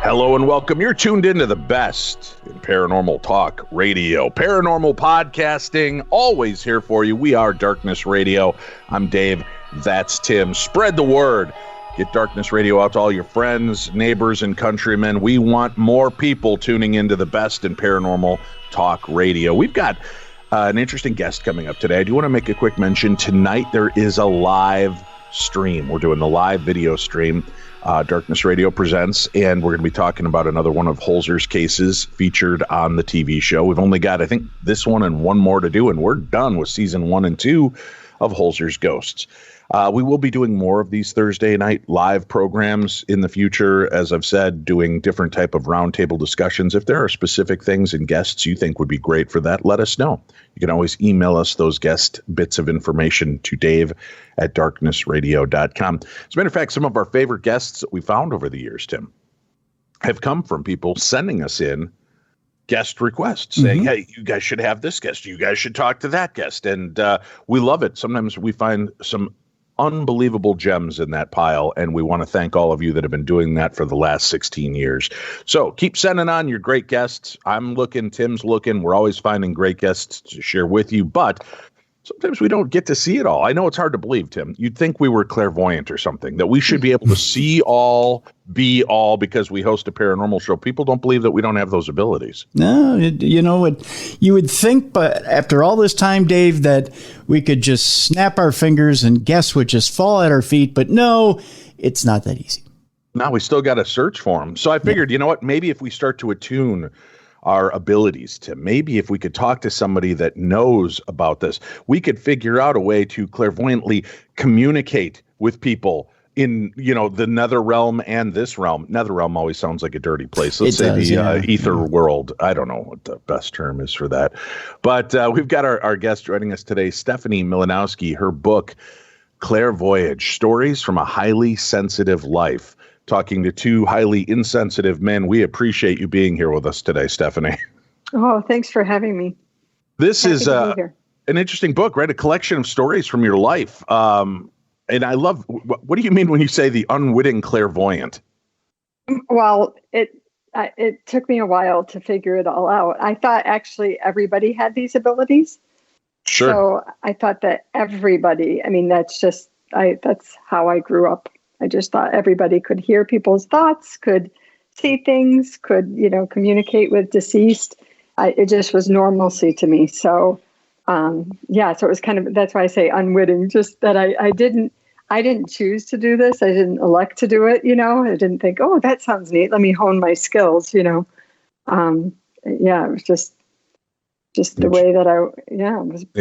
Hello and welcome. You're tuned into the best in paranormal talk radio, paranormal podcasting, always here for you. We are Darkness Radio. I'm Dave. That's Tim. Spread the word. Get Darkness Radio out to all your friends, neighbors, and countrymen. We want more people tuning into the best in paranormal talk radio. We've got an interesting guest coming up today. I do want to make a quick mention. Tonight there is a live stream. We're doing the live video stream. Darkness Radio presents, and we're going to be talking about another one of Holzer's cases featured on the TV show. We've only got, I think, this one and one more to do, and we're done with season 1 and 2 of Holzer's Ghosts. We will be doing more of these Thursday night live programs in the future. As I've said, doing different type of roundtable discussions. If there are specific things and guests you think would be great for that, let us know. You can always email us those guest bits of information to dave@darknessradio.com. As a matter of fact, some of our favorite guests that we found over the years, Tim, have come from people sending us in guest requests saying, hey, you guys should have this guest. You guys should talk to that guest. And we love it. Sometimes we find some unbelievable gems in that pile, and we want to thank all of you that have been doing that for the last 16 years. So keep sending on your great guests. I'm looking, Tim's looking. We're always finding great guests to share with you, but sometimes we don't get to see it all. I know it's hard to believe, Tim. You'd think we were clairvoyant or something, that we should be able to see all, be all, because we host a paranormal show. People don't believe that we don't have those abilities. No, you know what? You would think, but after all this time, Dave, that we could just snap our fingers and guests would just fall at our feet. But no, it's not that easy. No, we still got to search for them. So I figured, you know what? Maybe if we start to attune our abilities, to maybe if we could talk to somebody that knows about this, we could figure out a way to clairvoyantly communicate with people in, you know, the nether realm and this realm. Nether realm always sounds like a dirty place. Let's say the ether world. I don't know what the best term is for that. But we've got our guest joining us today, Stephanie Milanowski. Her book, Clairvoyage, Stories from a Highly Sensitive Life. Talking to two highly insensitive men. We appreciate you being here with us today, Stephanie. Oh, thanks for having me. This is an interesting book, right? A collection of stories from your life. And I love, what do you mean when you say the unwitting clairvoyant? Well, it took me a while to figure it all out. I thought actually everybody had these abilities. Sure. So I thought that everybody, I mean, that's how I grew up. I just thought everybody could hear people's thoughts, could see things, could, communicate with deceased. It just was normalcy to me. So, so it was kind of, that's why I say unwitting, just that I didn't choose to do this. I didn't elect to do it. I didn't think, oh, that sounds neat. Let me hone my skills, it was just the way that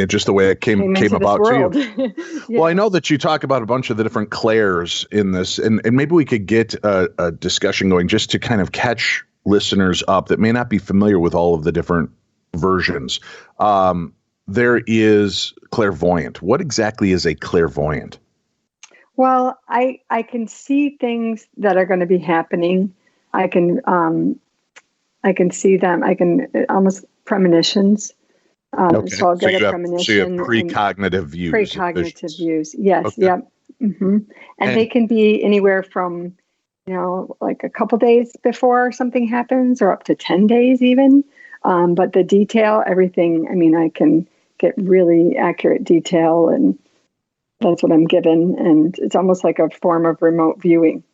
just the way it came about to you. Yeah. Well, I know that you talk about a bunch of the different clairs in this, and maybe we could get a discussion going just to kind of catch listeners up that may not be familiar with all of the different versions. There is clairvoyant. What exactly is a clairvoyant? Well, I can see things that are going to be happening. I can see them. I can almost premonitions. Okay. So I'll get a premonition. So you have precognitive views. Precognitive views. Yes. Okay. Yep. Mm-hmm. And they can be anywhere from, like a couple days before something happens or up to 10 days even. But the detail, everything, I can get really accurate detail, and that's what I'm given. And it's almost like a form of remote viewing.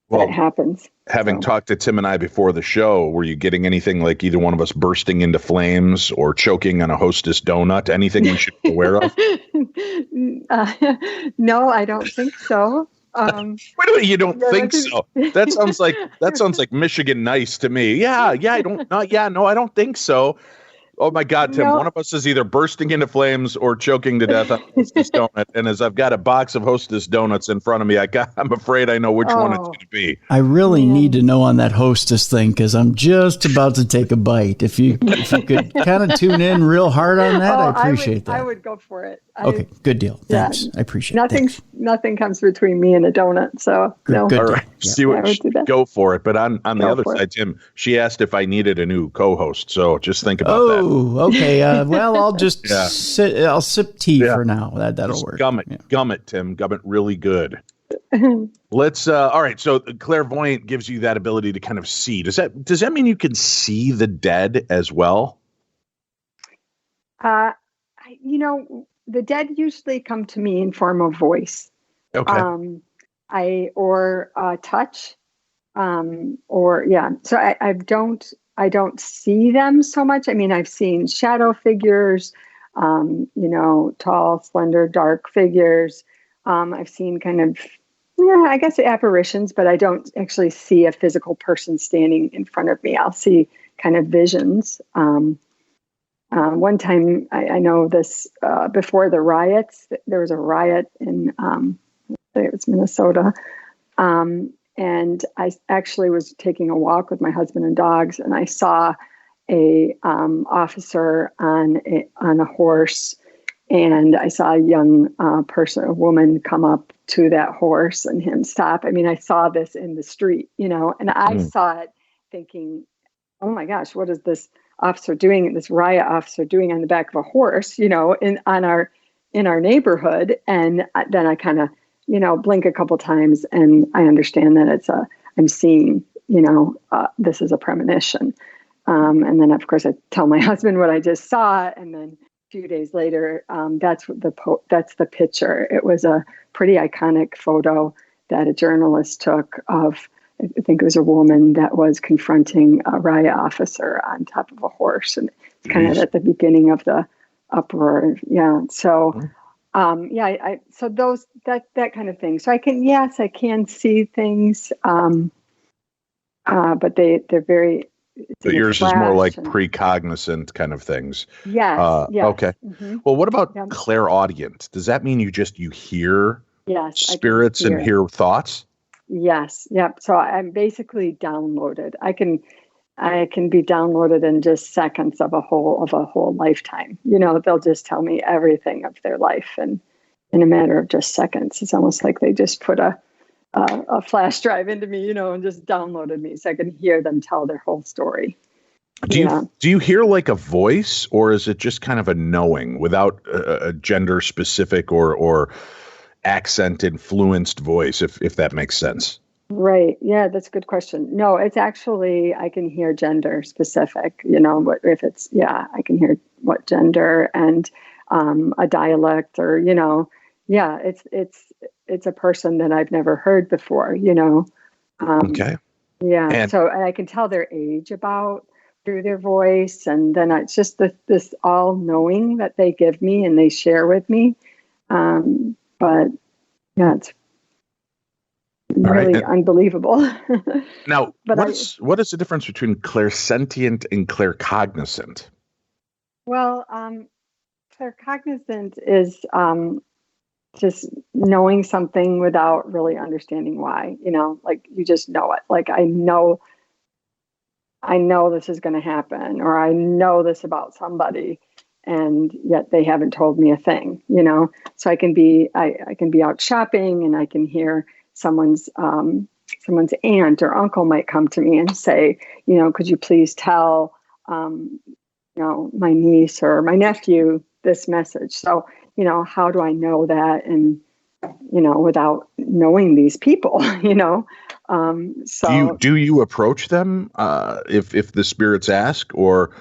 That happens. Having talked to Tim and I before the show, were you getting anything like either one of us bursting into flames or choking on a Hostess donut? Anything we should be aware of? No, I don't think so. Wait a minute, you don't think so? That sounds like Michigan nice to me. I don't think so. Oh my God, Tim, one of us is either bursting into flames or choking to death on a Hostess donut. And as I've got a box of Hostess donuts in front of me, I'm afraid I know which one it's going to be. I really need to know on that Hostess thing, because I'm just about to take a bite. If you could kind of tune in real hard on that, I appreciate that. I would go for it. Okay, good deal. Thanks. I appreciate it. Nothing comes between me and a donut. So no. All right. Go for it. But on the other side, Tim, she asked if I needed a new co-host. So just think about that. Oh, okay. Well, I'll just sit. I'll sip tea for now. That'll work. Gum it, Tim. Gum it really good. Let's all right. So clairvoyant gives you that ability to kind of see. Does that mean you can see the dead as well? The dead usually come to me in form of voice. Okay. Or touch. So I don't see them so much. I mean, I've seen shadow figures, tall, slender, dark figures. I've seen kind of, I guess apparitions, but I don't actually see a physical person standing in front of me. I'll see kind of visions. One time, I know this, before the riots, there was a riot in, it was Minnesota. And I actually was taking a walk with my husband and dogs, and I saw a officer on a horse, and I saw a young a woman come up to that horse and him stop. I mean, I saw this in the street, and I saw it thinking, oh my gosh, what is this officer doing, this riot officer doing on the back of a horse, in our neighborhood? And then I kind of, blink a couple times, and I understand that I'm seeing, this is a premonition. And then of course I tell my husband what I just saw. And then a few days later, that's the picture. It was a pretty iconic photo that a journalist took of, I think it was a woman that was confronting a riot officer on top of a horse. And it's kind of at the beginning of the uproar. Yeah. So, so that kind of thing. So I can see things, but they're very. But yours is more like precognizant kind of things. Yes. Yes. Okay. Mm-hmm. Well, what about clairaudient? Does that mean you hear spirits and hear thoughts? Yes. Yep. So I'm basically downloaded. I can be downloaded in just seconds of a whole lifetime. They'll just tell me everything of their life, and in a matter of just seconds. It's almost like they just put a flash drive into me, and just downloaded me, so I can hear them tell their whole story. Do you hear like a voice, or is it just kind of a knowing without a gender specific or accent influenced voice, if that makes sense? Right. Yeah, that's a good question. No, it's actually, I can hear gender specific, if it's, I can hear what gender and a dialect, or, it's a person that I've never heard before, Okay. Yeah. And I can tell their age through their voice. And then it's just this all knowing that they give me and they share with me. But yeah, it's really unbelievable. Now, what is the difference between clairsentient and claircognizant? Well, claircognizant is just knowing something without really understanding why. Like you just know it. Like I know this is going to happen, or I know this about somebody, and yet they haven't told me a thing. So I can be out shopping, and I can hear someone's aunt or uncle might come to me and say, could you please tell, my niece or my nephew this message? So, how do I know that? And, without knowing these people, so do you approach them, if the spirits ask, or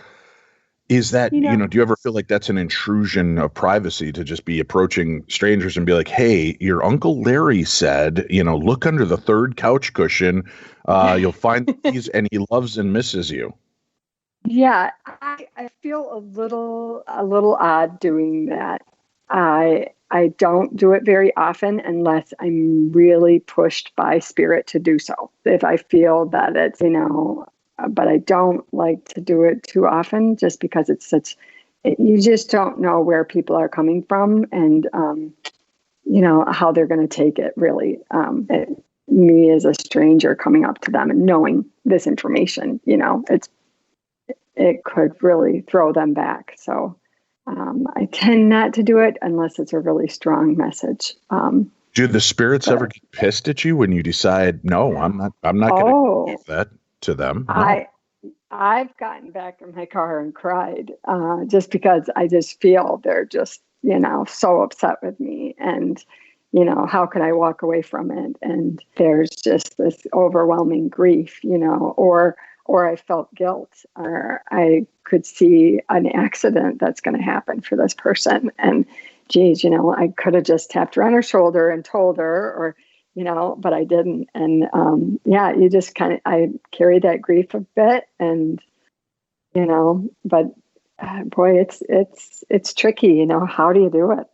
is that, do you ever feel like that's an intrusion of privacy to just be approaching strangers and be like, hey, your Uncle Larry said, look under the third couch cushion. You'll find these, and he loves and misses you. Yeah, I feel a little odd doing that. I don't do it very often unless I'm really pushed by spirit to do so. If I feel that it's, but I don't like to do it too often, just because you just don't know where people are coming from, and, how they're going to take it, really. Me as a stranger coming up to them and knowing this information, it could really throw them back. So I tend not to do it unless it's a really strong message. Do the spirits ever get pissed at you when you decide, no, I'm not going to give that to them? No. I've gotten back in my car and cried, just because I just feel they're just, so upset with me. And, how could I walk away from it? And there's just this overwhelming grief, or I felt guilt, or I could see an accident that's going to happen for this person. And geez, I could have just tapped her on her shoulder and told her, or, but I didn't. And you just I carried that grief a bit, and, but boy, it's tricky, how do you do it?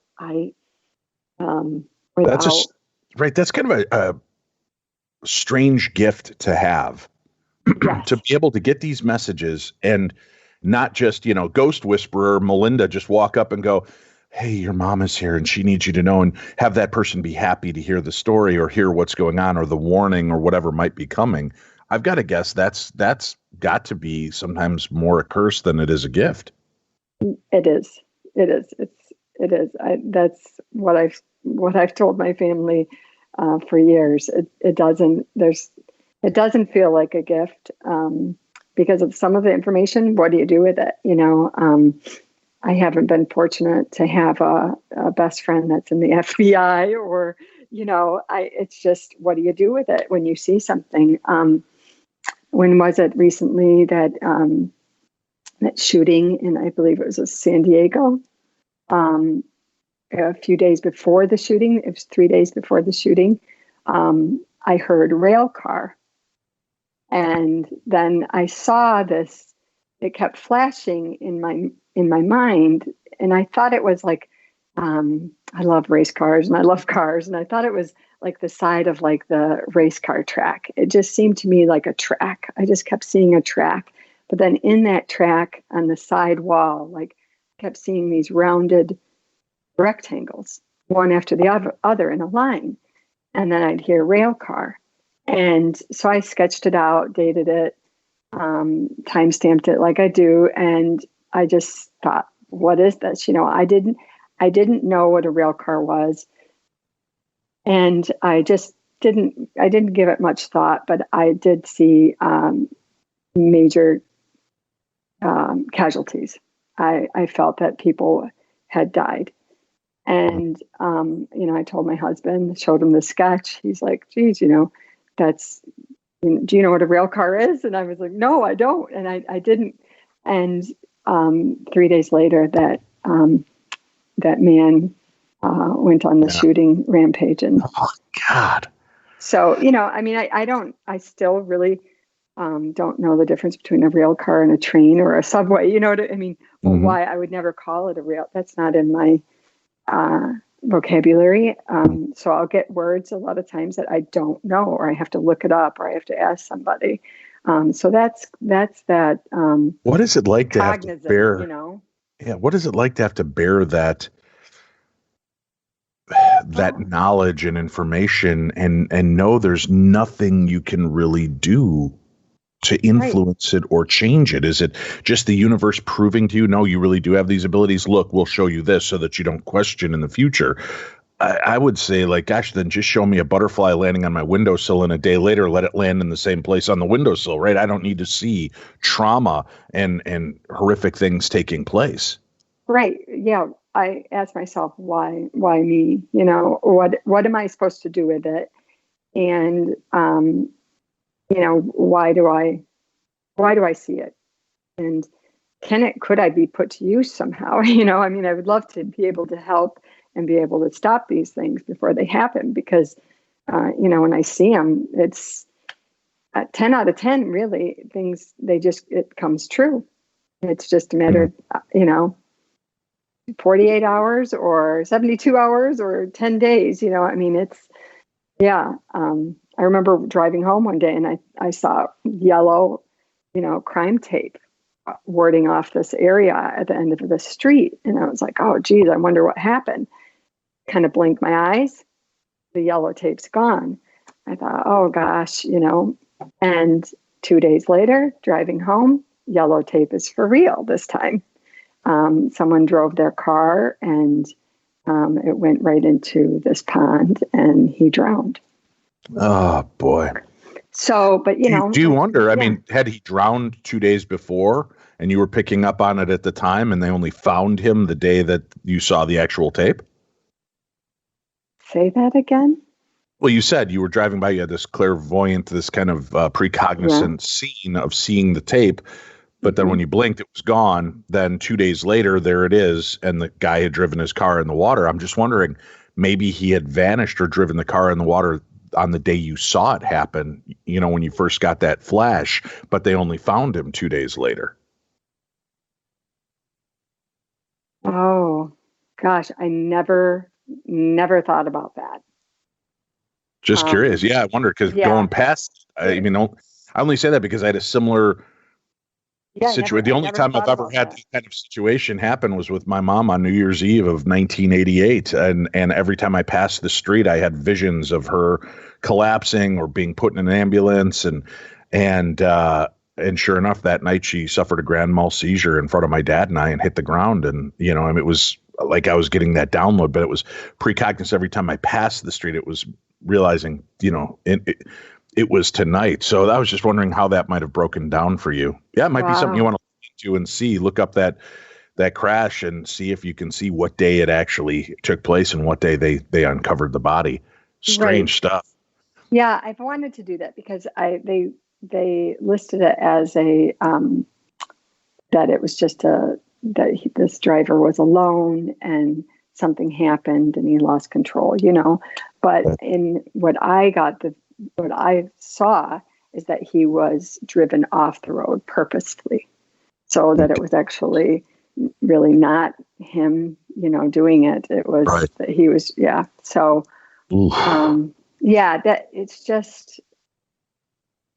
That's kind of a strange gift to have. Yes. To be able to get these messages and not just, ghost whisperer Melinda just walk up and go, hey, your mom is here and she needs you to know, and have that person be happy to hear the story or hear what's going on or the warning or whatever might be coming. I've got to guess that's got to be sometimes more a curse than it is a gift. It is. That's what I've told my family for years. It doesn't feel like a gift because of some of the information. What do you do with it? I haven't been fortunate to have a best friend that's in the FBI, or, it's just, what do you do with it when you see something? When was it recently that shooting in, I believe it was San Diego, a few days before the shooting, it was 3 days before the shooting, I heard rail car. And then I saw this, it kept flashing in my mind. And I thought it was like, I love race cars and I love cars. And I thought it was like the side of like the race car track. It just seemed to me like a track. I just kept seeing a track. But then in that track on the side wall, like kept seeing these rounded rectangles, one after the other in a line. And then I'd hear rail car. And so I sketched it out, dated it, time-stamped it like I do. And I just thought, what is this? I didn't know what a rail car was. And I just didn't give it much thought, but I did see major casualties. I felt that people had died. And, I told my husband, showed him the sketch. He's like, geez, do you know what a rail car is? And I was like, no, I don't. And I didn't. And 3 days later, that man went on the shooting rampage. And oh God. So, I still really don't know the difference between a rail car and a train or a subway. You know what I mean? Well, Mm-hmm. why I would never call it a rail. That's not in my vocabulary. So I'll get words a lot of times that I don't know, or I have to look it up, or I have to ask somebody. So that's that. What is it like to have to bear? Yeah. What is it like to have to bear that knowledge and information and know there's nothing you can really do to influence it or change it? Is it just the universe proving to you, no, you really do have these abilities? Look, we'll show you this so that you don't question in the future. I would say, like, gosh, then just show me a butterfly landing on my windowsill and a day later let it land in the same place on the windowsill, right? I don't need to see trauma and horrific things taking place. Right. Yeah. I ask myself, why me? What am I supposed to do with it? And, why do I see it? And could I be put to use somehow? I would love to be able to help and be able to stop these things before they happen, because, when I see them, it's 10 out of 10, really, things, it comes true. It's just a matter of, 48 hours or 72 hours or 10 days, I remember driving home one day and I saw yellow, crime tape warding off this area at the end of the street. And I was like, oh, geez, I wonder what happened. Kind of blinked my eyes. The yellow tape's gone. I thought, oh, gosh, and 2 days later, driving home, yellow tape is for real this time. Someone drove their car and it went right into this pond and he drowned. Oh, boy. So, but, do you wonder, I mean, had he drowned 2 days before and you were picking up on it at the time and they only found him the day that you saw the actual tape? Say that again? Well, you said you were driving by, you had this clairvoyant, this kind of precognizant scene of seeing the tape, but then when you blinked, it was gone. Then 2 days later, there it is, and the guy had driven his car in the water. I'm just wondering, maybe he had vanished or driven the car in the water on the day you saw it happen, when you first got that flash, but they only found him 2 days later. Oh, gosh, I never thought about that. Just curious. Yeah, I wonder, because going past, I only say that because I had a similar situation. The only time I've ever had that kind of situation happen was with my mom on New Year's Eve of 1988. And every time I passed the street, I had visions of her collapsing or being put in an ambulance. And sure enough, that night she suffered a grand mal seizure in front of my dad and I and hit the ground. And, it was like I was getting that download, but it was precognizant. Every time I passed the street, it was realizing, it was tonight. So I was just wondering how that might have broken down for you. Yeah, it might be something you want to look into and see. Look up that crash and see if you can see what day it actually took place and what day they uncovered the body. Strange stuff. Yeah, I've wanted to do that because they listed it as a that it was just this driver was alone and something happened and he lost control, But in what I saw is that he was driven off the road purposefully, so that it was actually really not him, doing it. It was that he was, So, that it's just,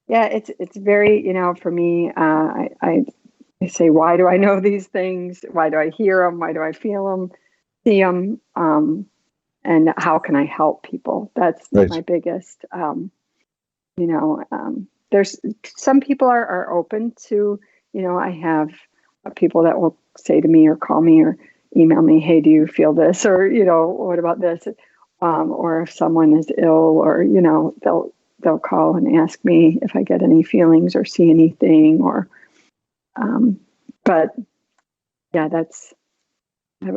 it's very, for me, I say, why do I know these things? Why do I hear them? Why do I feel them? See them? And how can I help people? That's my biggest, there's some people are open to, I have people that will say to me or call me or email me, hey, do you feel this? Or, what about this? Or if someone is ill or, they'll call and ask me if I get any feelings or see anything or, but yeah,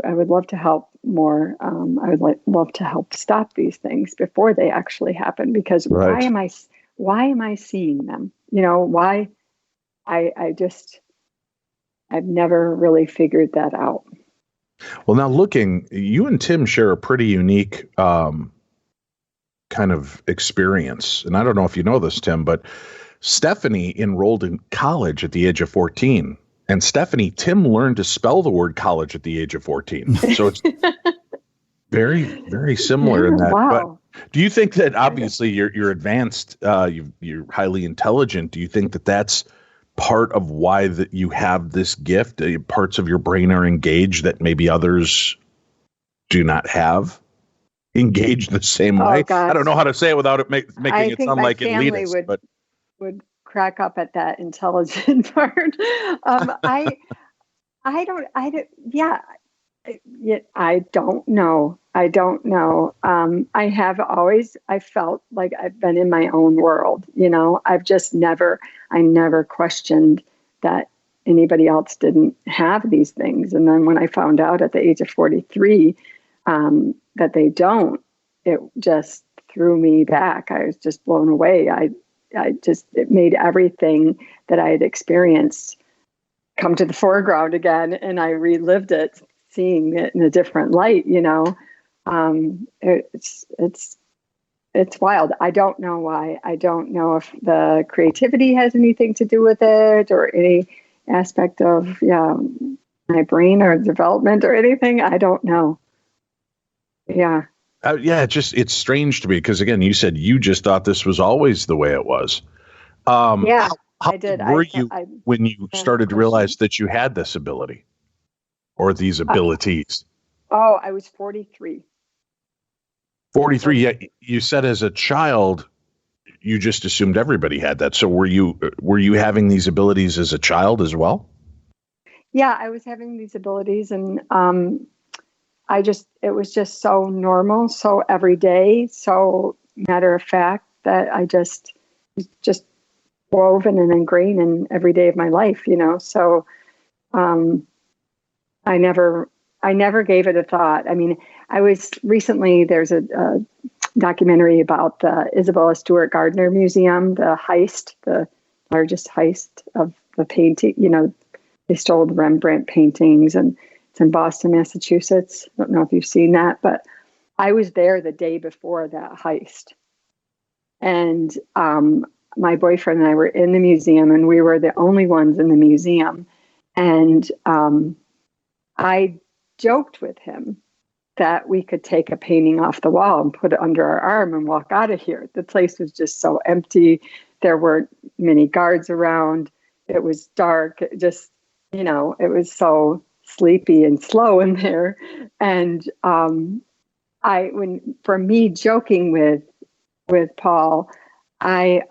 I would love to help more. I would love to help stop these things before they actually happen, because why am I seeing them? Why I've never really figured that out. Well, now you and Tim share a pretty unique kind of experience. And I don't know if you know this, Tim, but Stephanie enrolled in college at the age of 14. And Tim learned to spell the word college at the age of 14. So it's very, very similar in that. Wow. But do you think that obviously you're advanced, you're highly intelligent? Do you think that that's part of why that you have this gift? Parts of your brain are engaged that maybe others do not have engaged the same way? Gosh. I don't know how to say it without it making it sound like elitist. Would crack up at that intelligent part. I don't know. I felt like I've been in my own world, I never questioned that anybody else didn't have these things. And then when I found out at the age of 43, that they don't, it just threw me back. I was just blown away. It made everything that I had experienced come to the foreground again, and I relived it, seeing it in a different light. It's wild. I don't know why. I don't know if the creativity has anything to do with it, or any aspect of my brain or development or anything. I don't know. Yeah. It's strange to me because, again, you said you just thought this was always the way it was. How I did. Were you when you started to realize that you had this ability or these abilities? I was 43. 43. Yeah, you said as a child, you just assumed everybody had that. So were you having these abilities as a child as well? Yeah, I was having these abilities, and it was just so normal, so everyday, so matter of fact that I just woven and ingrained in every day of my life, So I never I never gave it a thought. I mean, I was recently, there's a documentary about the Isabella Stewart Gardner Museum, the heist, the largest heist of the painting. You know, they stole the Rembrandt paintings, and it's in Boston, Massachusetts. I don't know if you've seen that, but I was there the day before that heist. And my boyfriend and I were in the museum, and we were the only ones in the museum. And I joked with him that we could take a painting off the wall and put it under our arm and walk out of here. The place was just so empty. There weren't many guards around. It was dark. It just, you know, it was so sleepy and slow in there. And for me joking with Paul, I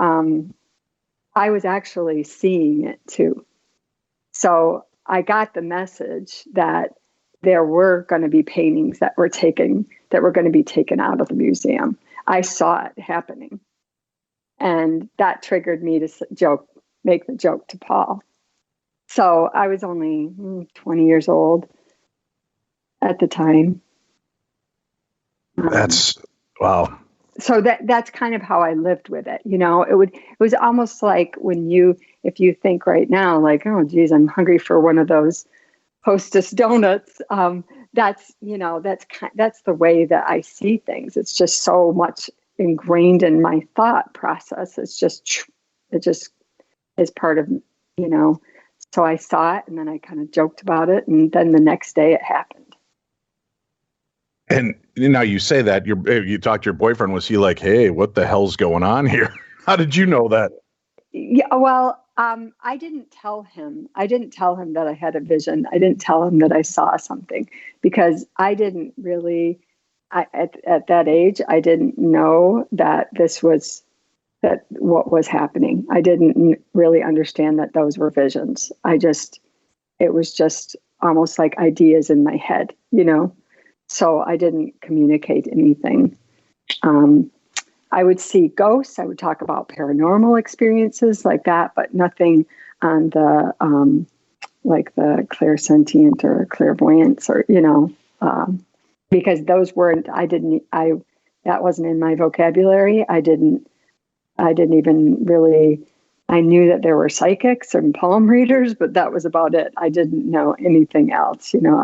was actually seeing it too. So I got the message that there were going to be paintings that were going to be taken out of the museum. I saw it happening. And that triggered me to make the joke to Paul. So I was only 20 years old at the time. That's wow. So that's kind of how I lived with it. You know, it was almost like if you think right now, like, oh geez, I'm hungry for one of those Hostess donuts. That's the way that I see things. It's just so much ingrained in my thought process. It just is part of, you know, so I saw it and then I kind of joked about it. And then the next day it happened. And now you say that you talked to your boyfriend. Was he like, hey, what the hell's going on here? How did you know that? Yeah, well, I didn't tell him. I didn't tell him that I had a vision. I didn't tell him that I saw something because I didn't really, at that age, I didn't know that what was happening. I didn't really understand that those were visions. It was just almost like ideas in my head, you know? So I didn't communicate anything. I would see ghosts. I would talk about paranormal experiences like that, but nothing on the like the clairsentient or clairvoyance or, you know, because those weren't. That wasn't in my vocabulary. I didn't even really. I knew that there were psychics and palm readers, but that was about it. I didn't know anything else. You know,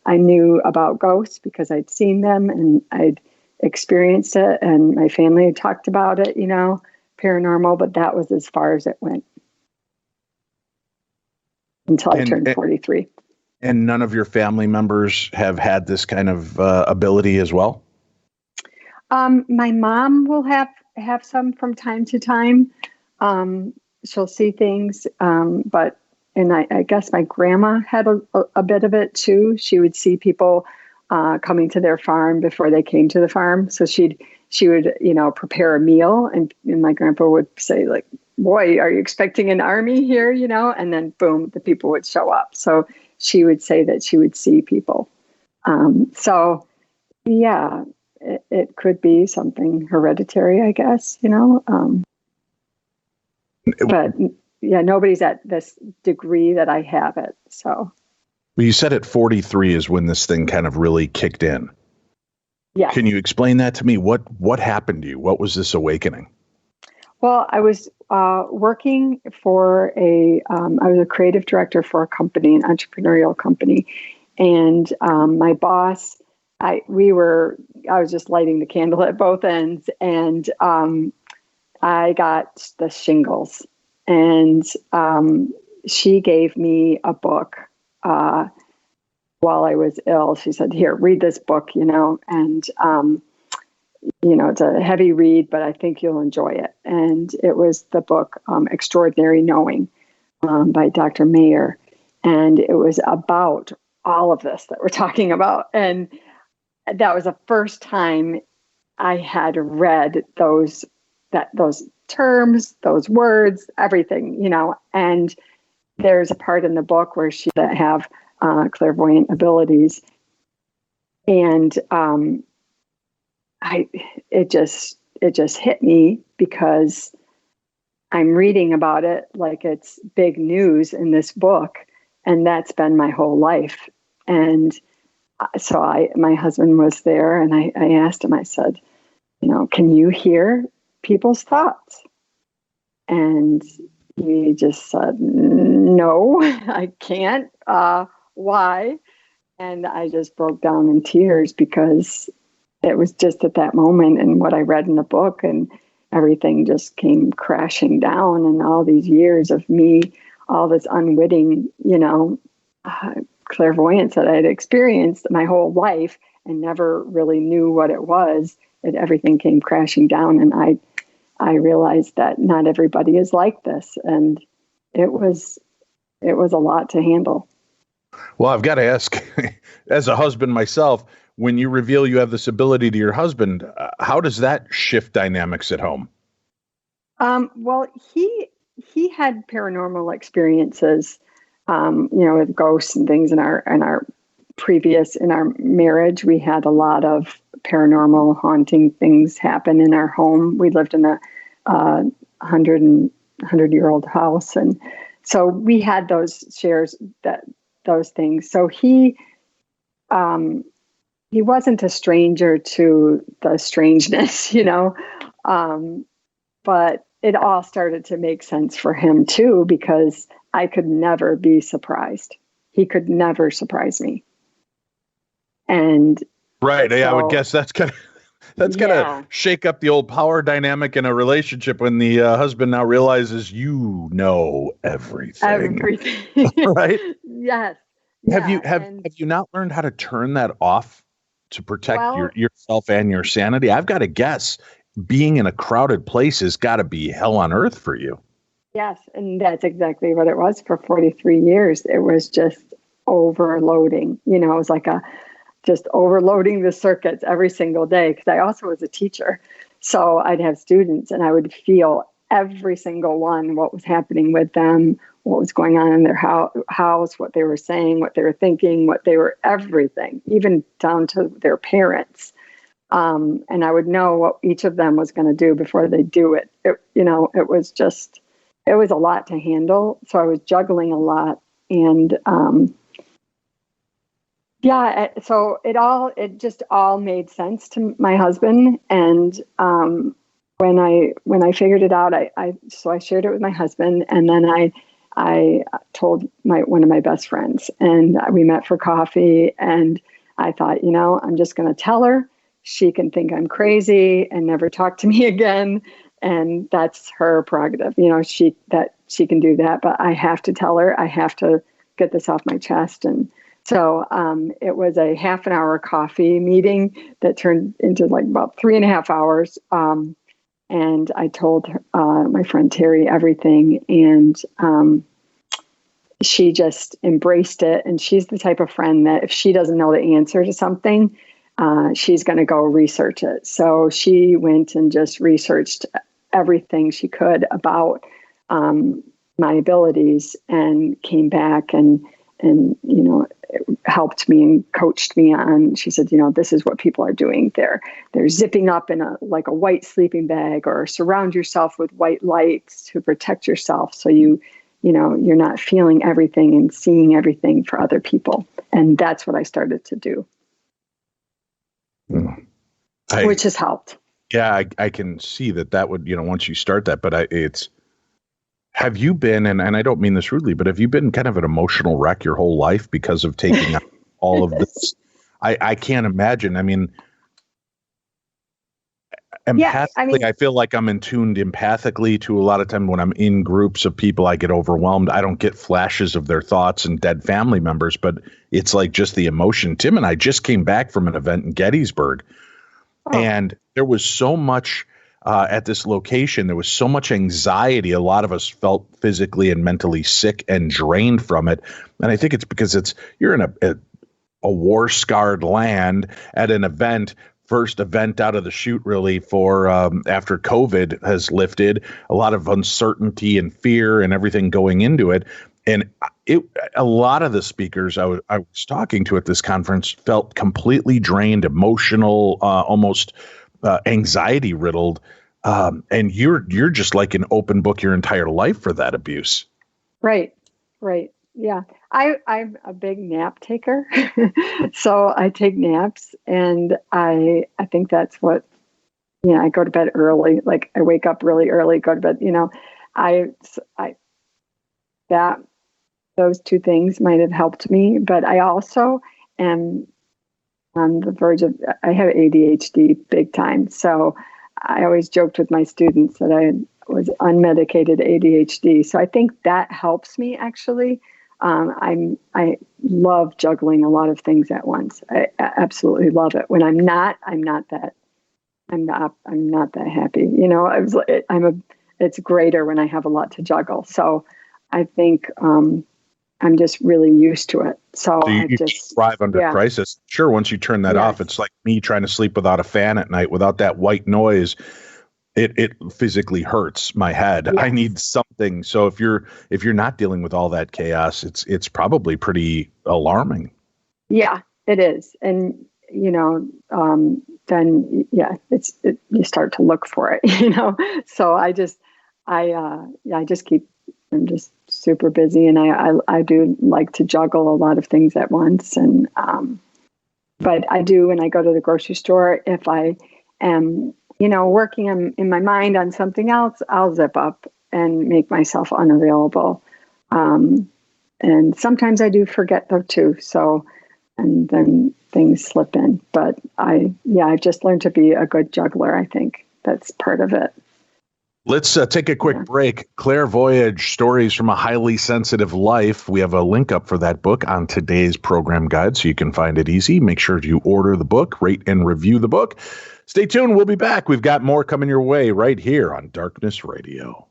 I knew about ghosts because I'd seen them and I'd experienced it and my family had talked about it, you know, paranormal, but that was as far as it went until I turned 43. And none of your family members have had this kind of ability as well? My mom will have some from time to time. She'll see things, but I guess my grandma had a bit of it too. She would see people coming to their farm before they came to the farm. So she would, you know, prepare a meal and my grandpa would say like, boy, are you expecting an army here? You know, and then boom, the people would show up. So she would say that she would see people. So yeah, it could be something hereditary, I guess, you know, but yeah, nobody's at this degree that I have it. So. Well, you said at 43 is when this thing kind of really kicked in. Yeah. Can you explain that to me? What happened to you? What was this awakening? Well, I was working for I was a creative director for a company, an entrepreneurial company. And my boss, I was just lighting the candle at both ends. And I got the shingles. And she gave me a book while I was ill. She said, here, read this book, you know, and, you know, it's a heavy read, but I think you'll enjoy it. And it was the book, Extraordinary Knowing by Dr. Mayer. And it was about all of this that we're talking about. And that was the first time I had read those terms, those words, everything, you know, and there's a part in the book where she that have clairvoyant abilities, and it just hit me because I'm reading about it like it's big news in this book, and that's been my whole life. And my husband was there, and I asked him, I said, can you hear people's thoughts? And he just said, no, I can't. Why? And I just broke down in tears because it was just at that moment, and what I read in the book, and everything just came crashing down. And all these years of me, all this unwitting, clairvoyance that I'd experienced my whole life and never really knew what it was, that everything came crashing down. And I realized that not everybody is like this. And it was a lot to handle. Well, I've got to ask, as a husband myself, when you reveal you have this ability to your husband, how does that shift dynamics at home? Well, he had paranormal experiences, with ghosts and things in our marriage. We had a lot of paranormal haunting things happen in our home. We lived in a 100-year-old house. And so we had those those things. So he wasn't a stranger to the strangeness, but it all started to make sense for him too, because I could never be surprised. He could never surprise me. And right. Yeah, I would guess that's gonna shake up the old power dynamic in a relationship when the husband now realizes everything. Right? Yes. Have you not learned how to turn that off to protect yourself and your sanity? I've got to guess being in a crowded place has got to be hell on earth for you. Yes, and that's exactly what it was for 43 years. It was just overloading. It was like just overloading the circuits every single day, because I also was a teacher. So I'd have students and I would feel every single one, what was happening with them, what was going on in their house, what they were saying, what they were thinking, everything, even down to their parents. And I would know what each of them was going to do before they do it. It was a lot to handle. So I was juggling a lot. And, so it just all made sense to my husband. And, when I figured it out, I shared it with my husband, and then I told one of my best friends, and we met for coffee, and I thought, I'm just going to tell her. She can think I'm crazy and never talk to me again. And that's her prerogative. She can do that, but I have to tell her. I have to get this off my chest. And so it was a half an hour coffee meeting that turned into like about 3.5 hours. And I told my friend Terry everything, and she just embraced it. And she's the type of friend that if she doesn't know the answer to something, she's going to go research it. So she went and just researched everything she could about my abilities, and came back and helped me and coached me on. She said, this is what people are doing. They're zipping up in a white sleeping bag, or surround yourself with white lights to protect yourself, so you're not feeling everything and seeing everything for other people. And that's what I started to do. Which has helped. Yeah, I can see that would, once you start that, but have you been, and I don't mean this rudely, but have you been kind of an emotional wreck your whole life because of taking all of this? I can't imagine. I mean, empathically, I feel like I'm in tuned empathically to a lot of time when I'm in groups of people, I get overwhelmed. I don't get flashes of their thoughts and dead family members, but it's like just the emotion. Tim and I just came back from an event in Gettysburg, and there was so much at this location. There was so much anxiety. A lot of us felt physically and mentally sick and drained from it. And I think it's because you're in a war-scarred land at an event. First event out of the chute, really, for after COVID has lifted, a lot of uncertainty and fear and everything going into it. And a lot of the speakers I was talking to at this conference felt completely drained, emotional, almost anxiety riddled. And you're just like an open book your entire life for that abuse. Right. Yeah. I'm a big nap taker. So I take naps, and I think that's what, I go to bed early. Like, I wake up really early, go to bed, I that those two things might have helped me, but I also am on the verge of, I have ADHD big time. So I always joked with my students that I was unmedicated ADHD. So I think that helps me, actually. I love juggling a lot of things at once. I absolutely love it. When I'm not that happy. It's greater when I have a lot to juggle. So I think I'm just really used to it. So you just thrive under crisis. Sure, once you turn that off, it's like me trying to sleep without a fan at night, without that white noise. It physically hurts my head. Yes. I need something. So if you're not dealing with all that chaos, it's probably pretty alarming. Yeah, it is. And then you start to look for it. So I'm just super busy, and I do like to juggle a lot of things at once. And but I do, when I go to the grocery store, if I am working in my mind on something else, I'll zip up and make myself unavailable. And sometimes I do forget though too. So, and then things slip in. But I've just learned to be a good juggler. I think that's part of it. Let's take a quick break. Clairvoyage, Stories from a Highly Sensitive Life. We have a link up for that book on today's program guide, so you can find it easy. Make sure you order the book, rate and review the book. Stay tuned. We'll be back. We've got more coming your way right here on Darkness Radio.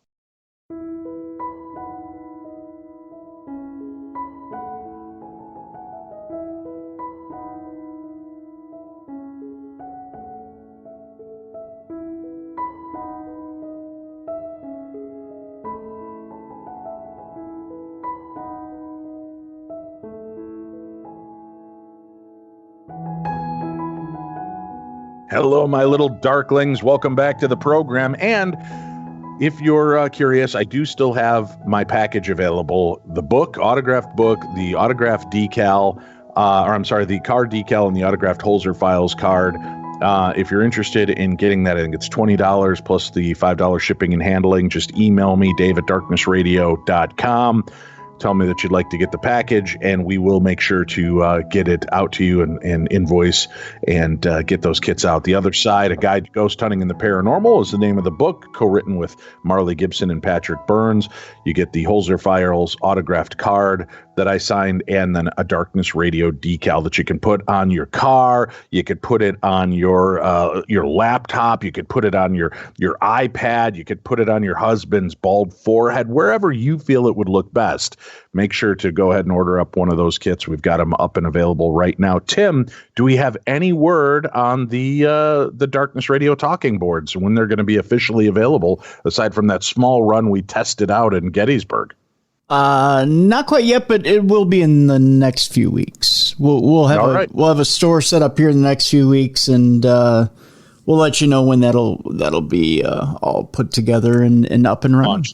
Hello, my little darklings. Welcome back to the program. And if you're curious, I do still have my package available. The book, autographed book, the autographed decal, the card decal and the autographed Holzer Files card. If you're interested in getting that, I think it's $20 plus the $5 shipping and handling. Just email me, dave@darknessradio.com. Tell me that you'd like to get the package, and we will make sure to get it out to you and invoice and get those kits out. The Other Side, A Guide to Ghost Hunting and the Paranormal is the name of the book, co-written with Marley Gibson and Patrick Burns. You get the Holzer Files autographed card that I signed, and then a Darkness Radio decal that you can put on your car. You could put it on your laptop. You could put it on your iPad. You could put it on your husband's bald forehead, wherever you feel it would look best. Make sure to go ahead and order up one of those kits. We've got them up and available right now. Tim, do we have any word on the Darkness Radio talking boards, when they're going to be officially available, aside from that small run we tested out in Gettysburg? Not quite yet, but it will be in the next few weeks. We'll have a store set up here in the next few weeks, and we'll let you know when that'll be all put together and up and running.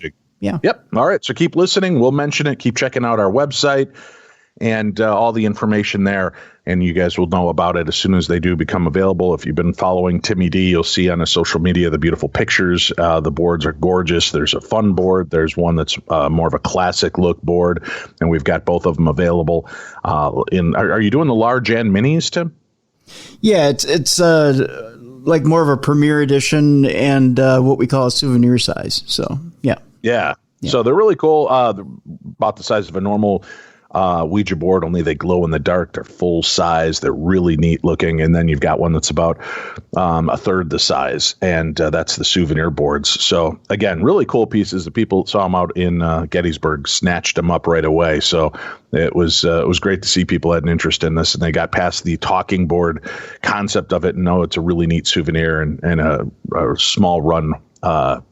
Yeah. Yep. All right. So keep listening. We'll mention it. Keep checking out our website and all the information there. And you guys will know about it as soon as they do become available. If you've been following Timmy D, you'll see on his social media the beautiful pictures. The boards are gorgeous. There's a fun board. There's one that's more of a classic look board. And we've got both of them available. Are you doing the large and minis, Tim? Yeah, it's like more of a premiere edition and what we call a souvenir size. So, yeah. Yeah. So they're really cool. About the size of a normal Ouija board, only they glow in the dark. They're full size. They're really neat looking. And then you've got one that's about a third the size, and that's the souvenir boards. So again, really cool pieces. The people saw them out in Gettysburg, snatched them up right away. So it was great to see people had an interest in this, and they got past the talking board concept of it and know it's a really neat souvenir and a small run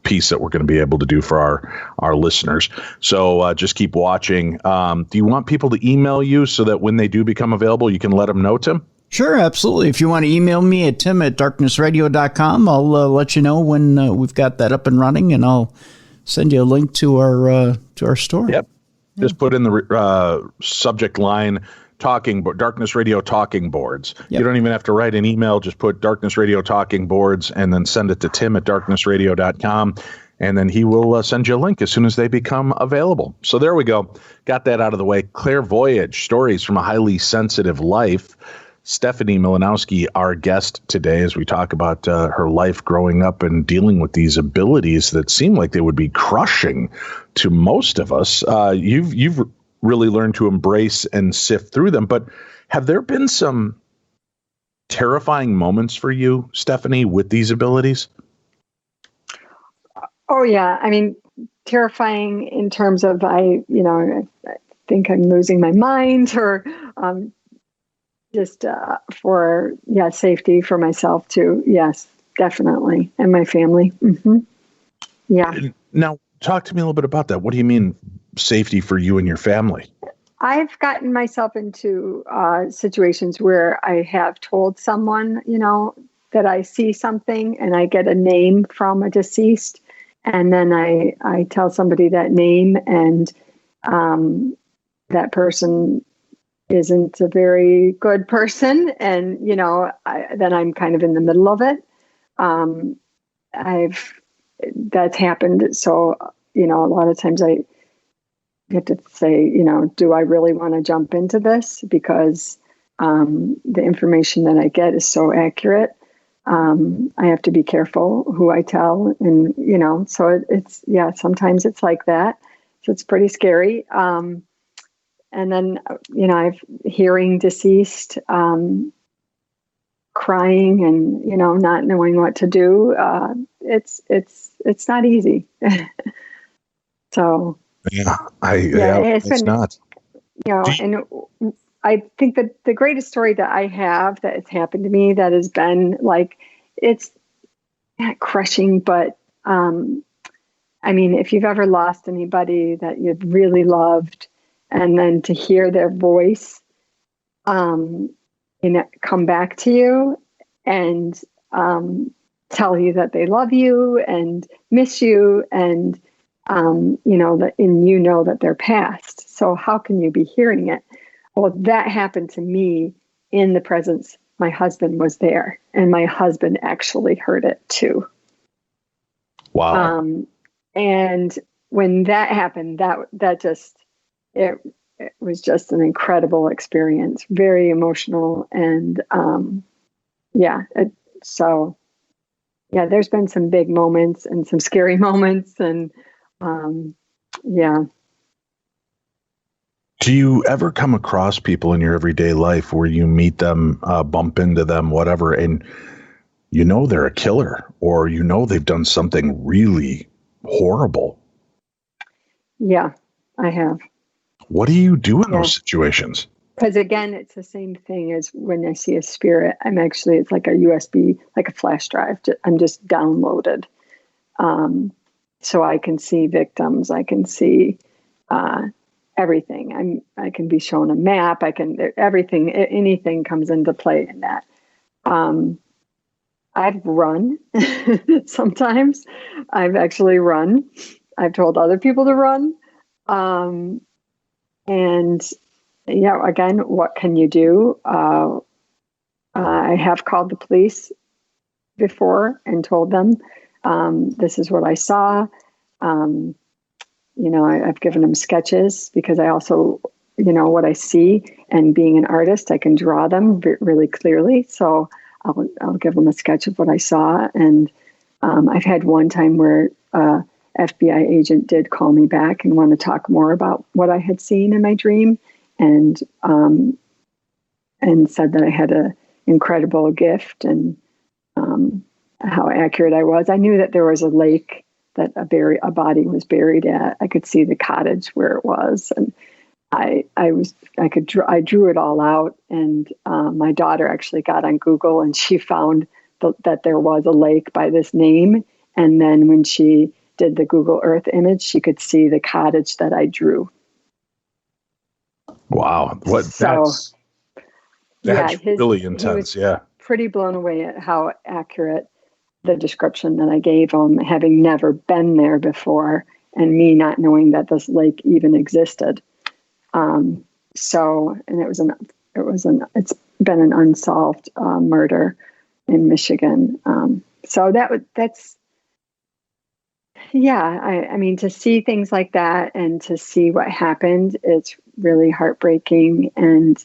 piece that we're going to be able to do for our listeners. So just keep watching. Do you want people to email you so that when they do become available, you can let them know, Tim? Sure, absolutely. If you want to email me at tim@darknessradio.com, I'll let you know when we've got that up and running, and I'll send you a link to our store. Yep. Just put in the subject line Darkness Radio Talking Boards. Yep. You don't even have to write an email. Just put Darkness Radio Talking Boards and then send it to tim@darknessradio.com. And then he will send you a link as soon as they become available. So there we go. Got that out of the way. Clairvoyage, stories from a highly sensitive life. Stephanie Milanowski, our guest today, as we talk about her life growing up and dealing with these abilities that seem like they would be crushing to most of us. You've really learned to embrace and sift through them. But have there been some terrifying moments for you, Stephanie, with these abilities? Oh, yeah. I mean, terrifying in terms of I think I'm losing my mind, or just for safety for myself too. Yes, definitely. And my family. Mm-hmm. Yeah. Now, talk to me a little bit about that. What do you mean safety for you and your family? I've gotten myself into situations where I have told someone, that I see something and I get a name from a deceased. And then I tell somebody that name, and that person isn't a very good person. And, then I'm kind of in the middle of it. That's happened. So, a lot of times I get to say, do I really want to jump into this? Because the information that I get is so accurate. I have to be careful who I tell, and, so it's sometimes it's like that. So it's pretty scary. And then, I've hearing deceased, crying and, not knowing what to do. It's not easy. So it's not, and I think that the greatest story that I have that has happened to me that has been like, it's not crushing, but if you've ever lost anybody that you've really loved, and then to hear their voice come back to you and tell you that they love you and miss you, and that they're past. So how can you be hearing it? Well, that happened to me in the presence. My husband was there, and my husband actually heard it too. Wow. And when that happened, that just, it was just an incredible experience, very emotional. And there's been some big moments and some scary moments, and Do you ever come across people in your everyday life where you meet them, bump into them, whatever, and they're a killer, or they've done something really horrible? Yeah, I have. What do you do in those situations? Because again, it's the same thing as when I see a spirit. It's like a USB, like a flash drive. I'm just downloaded. So I can see victims. I can see everything. I can be shown a map. Everything, anything comes into play in that. I've run sometimes. I've actually run. I've told other people to run. Again, what can you do? I have called the police before and told them, this is what I saw. I've given them sketches, because I also, what I see, and being an artist, I can draw them really clearly. So I'll give them a sketch of what I saw. And I've had one time where FBI agent did call me back and want to talk more about what I had seen in my dream, and said that I had an incredible gift, and how accurate I was. I knew that there was a lake that a body was buried at. I could see the cottage where it was, and I drew it all out. And my daughter actually got on Google, and she found that there was a lake by this name. And then when she did the Google Earth image, she could see the cottage that I drew. Wow. That's really intense. Yeah. Pretty blown away at how accurate the description that I gave him, having never been there before. and me not knowing that this lake even existed. So, and it's been an unsolved murder in Michigan. So I mean, to see things like that and to see what happened, it's really heartbreaking. And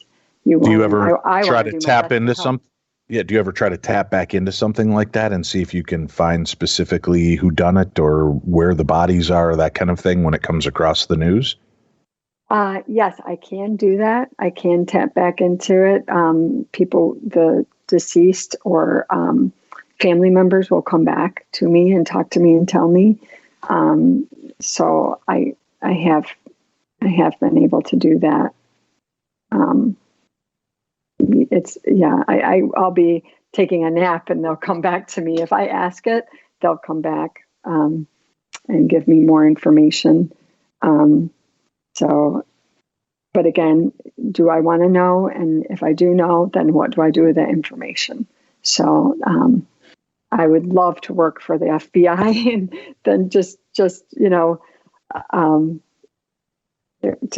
do you ever try to tap into something? Yeah. Do you ever try to tap back into something like that and see if you can find specifically who done it or where the bodies are, that kind of thing, when it comes across the news? Yes, I can do that. I can tap back into it. People, the deceased or family members will come back to me and talk to me and tell me. So I have been able to do that. I'll be taking a nap and they'll come back to me. If I ask it, they'll come back and give me more information. But again, do I want to know? And if I do know, then what do I do with that information? So I would love to work for the FBI and then just to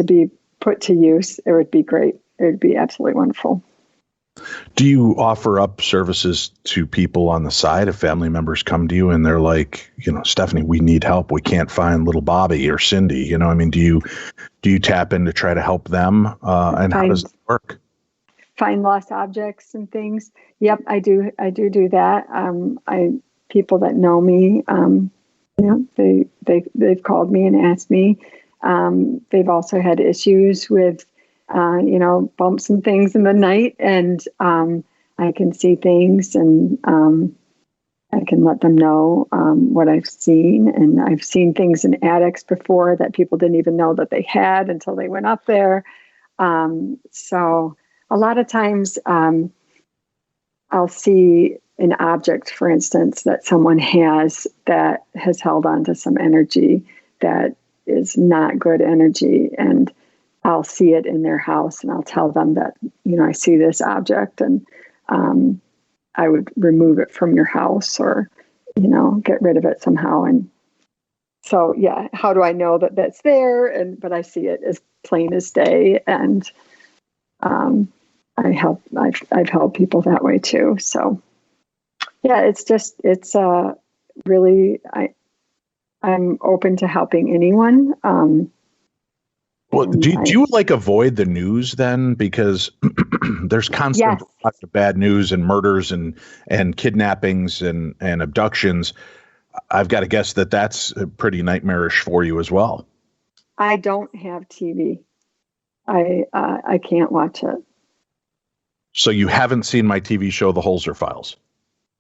be put to use. It would be great. It would be absolutely wonderful. Do you offer up services to people on the side if family members come to you and they're like, Stephanie, we need help. We can't find little Bobby or Cindy. Do you tap in to try to help them? And how does it work? Find lost objects and things. Yep, I do that. People that know me, they've called me and asked me. They've also had issues with bumps and things in the night, and I can see things, and I can let them know what I've seen. And I've seen things in attics before that people didn't even know that they had until they went up there. So a lot of times I'll see an object, for instance, that someone has that has held on to some energy that is not good energy, and I'll see it in their house, and I'll tell them that, I see this object, and I would remove it from your house or, get rid of it somehow. And so, yeah, how do I know that that's there? But I see it as plain as day. And I've helped people that way too. So yeah, it's really, I'm open to helping anyone. Well, do you avoid the news then? Because there's constant lots of bad news and murders and kidnappings and abductions. I've got to guess that that's pretty nightmarish for you as well. I don't have TV. I can't watch it. So you haven't seen my TV show, The Holzer Files?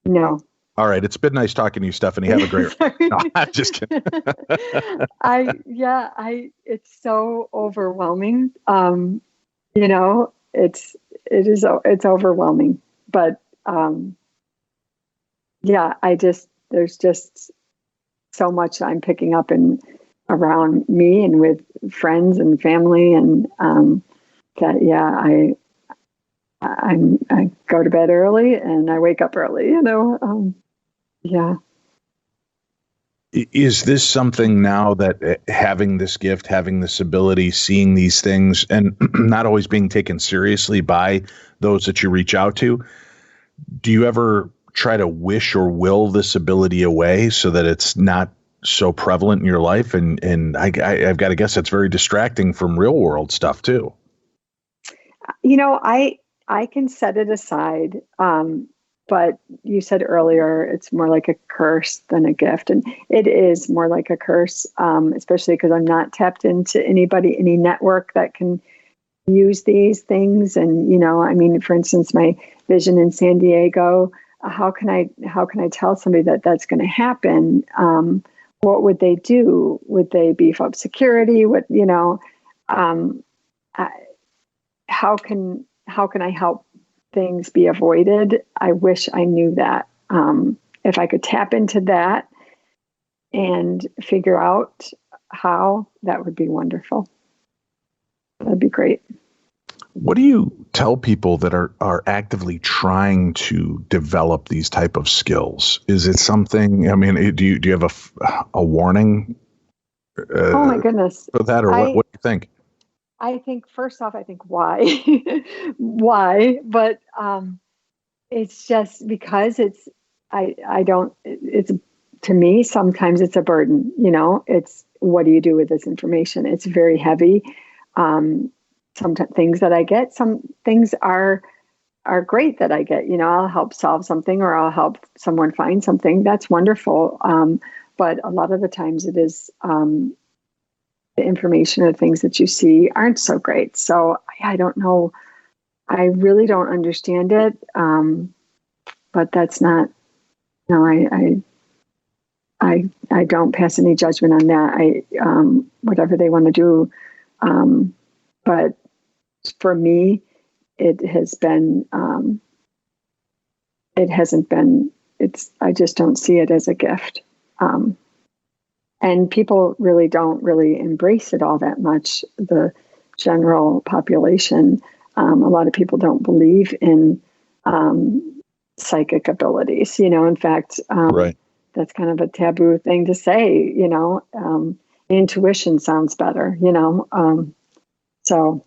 No. All right. It's been nice talking to you, Stephanie. Have a great No, I'm just kidding. It's so overwhelming. It's overwhelming, but there's just so much I'm picking up around me and with friends and family, and I go to bed early and I wake up early, Yeah. Is this something now that having this gift, having this ability, seeing these things, and not always being taken seriously by those that you reach out to, do you ever try to wish or will this ability away so that it's not so prevalent in your life? And I've got to guess it's very distracting from real world stuff too. I can set it aside. But you said earlier, it's more like a curse than a gift. And it is more like a curse, especially because I'm not tapped into any network that can use these things. And, for instance, my vision in San Diego, how can I tell somebody that that's going to happen? What would they do? Would they beef up security? How can I help things be avoided? I wish I knew that. If I could tap into that and figure out how, that would be wonderful. That'd be great. What do you tell people that are actively trying to develop these type of skills? Is it something, do you have a warning Oh my goodness. With that, or what do you think? I think first off, I think why, why, but it's just because it's to me, sometimes it's a burden, it's, what do you do with this information? It's very heavy. Some things that I get, some things are great that I get, I'll help solve something or I'll help someone find something. That's wonderful. But a lot of the times it is, the information or things that you see aren't so great. So I don't know. I really don't understand it. But that's not, I don't pass any judgment on that. Whatever they want to do. But for me, it has been, it hasn't been, I just don't see it as a gift. And people really don't really embrace it all that much. The general population, a lot of people don't believe in psychic abilities. In fact, Right. That's kind of a taboo thing to say. Intuition sounds better. So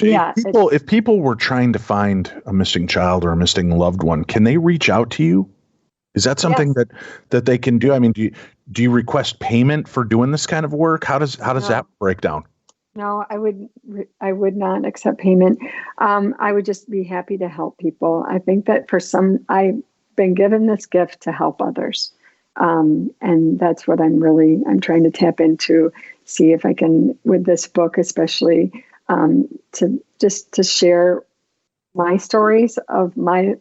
yeah. If people were trying to find a missing child or a missing loved one, can they reach out to you? Is that something Yes. that they can do? I mean, do you request payment for doing this kind of work? How does that break down? No, I would not accept payment. I would just be happy to help people. I think that I've been given this gift to help others. And that's what I'm trying to tap into, see if I can, with this book, especially, to share my stories of my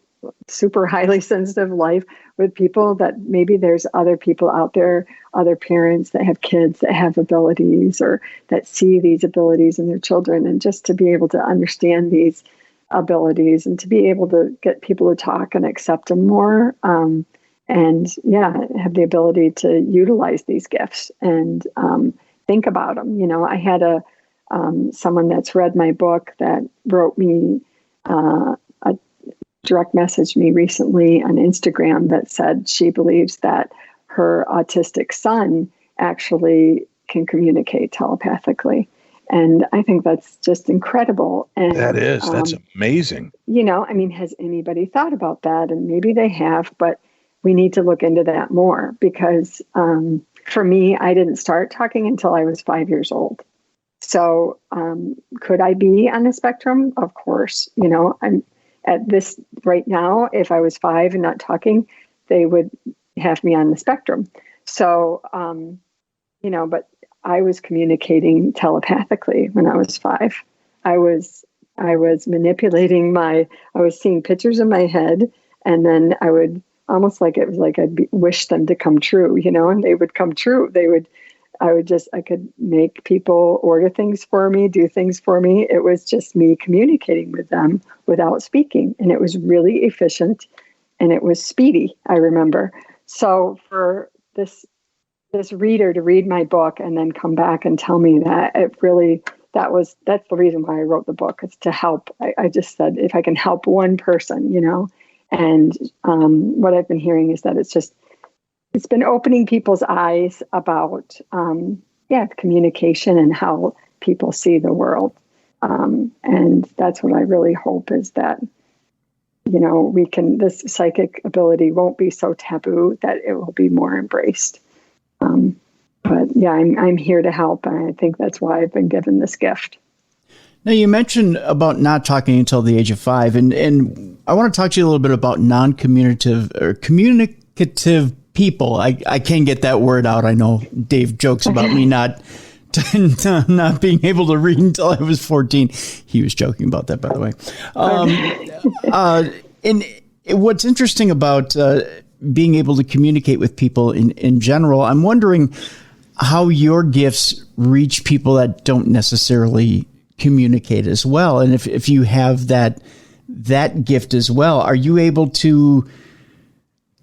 super highly sensitive life with people, that maybe there's other people out there, other parents that have kids that have abilities or that see these abilities in their children, and just to be able to understand these abilities and to be able to get people to talk and accept them more. And have the ability to utilize these gifts and think about them. I had someone that's read my book that wrote me direct messaged me recently on Instagram that said she believes that her autistic son actually can communicate telepathically. And I think that's just incredible. And that's amazing. Has anybody thought about that? And maybe they have, but we need to look into that more, because for me, I didn't start talking until I was 5 years old. So could I be on the spectrum? Of course. I'm at this right now. If I was 5 and not talking, they would have me on the spectrum. So, but I was communicating telepathically when I was 5. I was manipulating I was seeing pictures in my head, and then I would almost like it was like I'd wish them to come true, and they would come true. I could make people order things for me, do things for me. It was just me communicating with them without speaking. And it was really efficient and it was speedy, I remember. So for this reader to read my book and then come back and tell me that, that's the reason why I wrote the book, is to help. I just said, if I can help one person, and what I've been hearing is that it's been opening people's eyes about, communication and how people see the world. And that's what I really hope, is that, this psychic ability won't be so taboo, that it will be more embraced. But yeah, I'm here to help. And I think that's why I've been given this gift. Now, you mentioned about not talking until the age of 5, and I want to talk to you a little bit about non-communicative or communicative people. I can't get that word out. I know Dave jokes about me not being able to read until I was 14. He was joking about that, by the way. And what's interesting about being able to communicate with people in general, I'm wondering how your gifts reach people that don't necessarily communicate as well. And if you have that gift as well, are you able to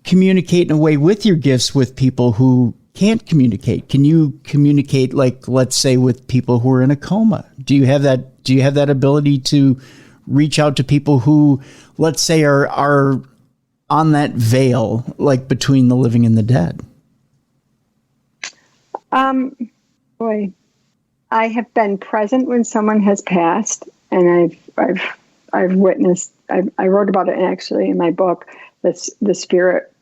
communicate in a way with your gifts with people who can't communicate? Can you communicate, like, let's say, with people who are in a coma? Do you have that ability to reach out to people who, let's say, are on that veil, like between the living and the dead? Boy, I have been present when someone has passed, and I've witnessed. I wrote about it actually in my book. The spirit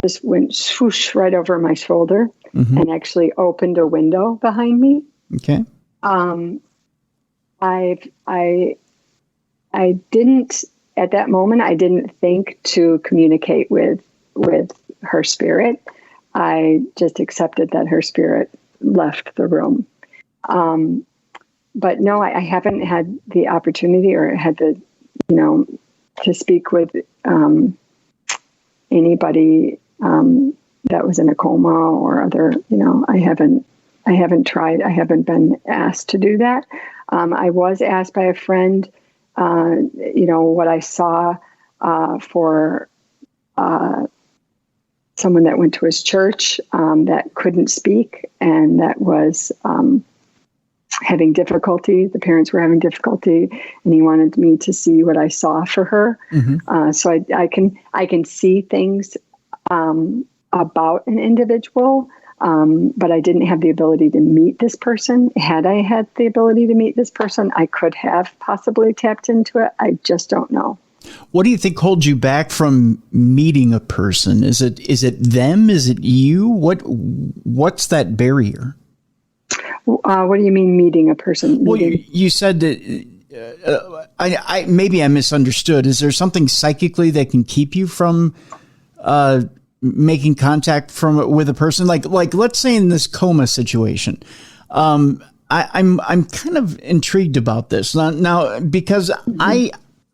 just went swoosh right over my shoulder and actually opened a window behind me. Okay. I didn't at that moment. I didn't think to communicate with her spirit. I just accepted that her spirit left the room. But no, I haven't had the opportunity or had the, to speak with anybody that was in a coma or other, I haven't tried. I haven't been asked to do that. I was asked by a friend, what I saw for someone that went to his church that couldn't speak and that was having difficulty. The parents were having difficulty, and he wanted me to see what I saw for her. So I can see things about an individual, but I didn't have the ability to meet this person. Had I had the ability to meet this person, I could have possibly tapped into it. I just don't know. What do you think holds you back from meeting a person? Is it them? Is it you? What's that barrier? What do you mean meeting a person? Well, you said that I maybe I misunderstood. Is there something psychically that can keep you from making contact with a person? Like let's say in this coma situation. I'm kind of intrigued about this now because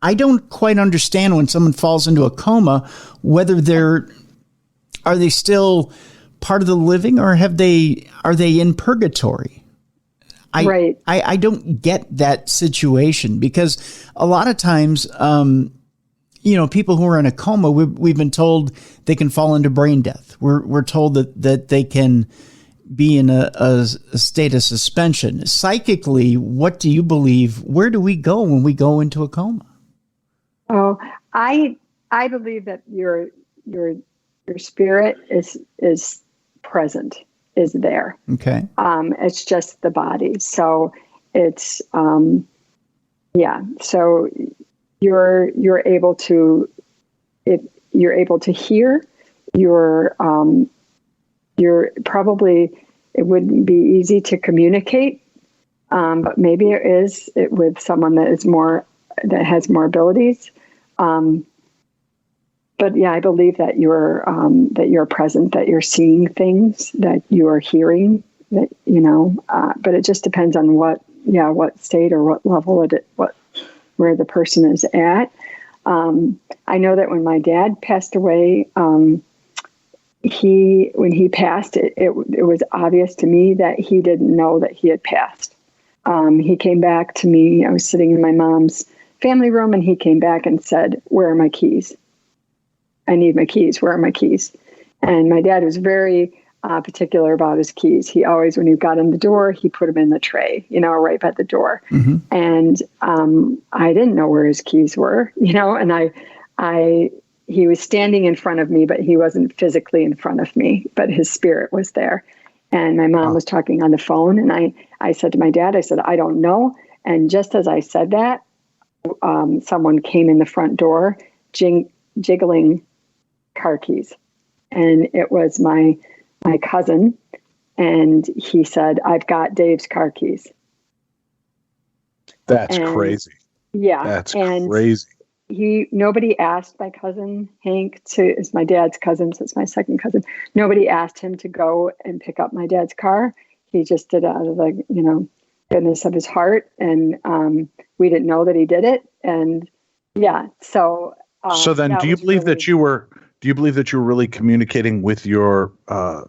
I don't quite understand when someone falls into a coma, whether are they still part of the living or are they in purgatory? Right. I don't get that situation because a lot of times, people who are in a coma, we've been told they can fall into brain death. We're told that they can be in a state of suspension. Psychically, what do you believe? Where do we go when we go into a coma? Oh, I believe that your spirit is present, is there. Okay. It's just the body. So it's So you're able to hear. You're probably, it wouldn't be easy to communicate, but maybe it is with someone that has more abilities. But yeah, I believe that you're present, that you're seeing things, that you are hearing, that, but it just depends on what state or what level where the person is at. I know that when my dad passed away, when he passed, it was obvious to me that he didn't know that he had passed. He came back to me. I was sitting in my mom's family room, and he came back and said, "Where are my keys? I need my keys. Where are my keys?" And my dad was very particular about his keys. He always, when he got in the door, he put them in the tray, right by the door. Mm-hmm. And I didn't know where his keys were, and he was standing in front of me, but he wasn't physically in front of me, but his spirit was there. And my mom was talking on the phone, and I said to my dad, I said, "I don't know." And just as I said that, someone came in the front door jiggling car keys. And it was my cousin. And he said, "I've got Dave's car keys." That's crazy. Yeah. That's crazy. Nobody asked my cousin Hank it's my dad's cousin, so it's my second cousin. Nobody asked him to go and pick up my dad's car. He just did it out of the, goodness of his heart. And we didn't know that he did it. And yeah, so. So then do you believe that you were really communicating with your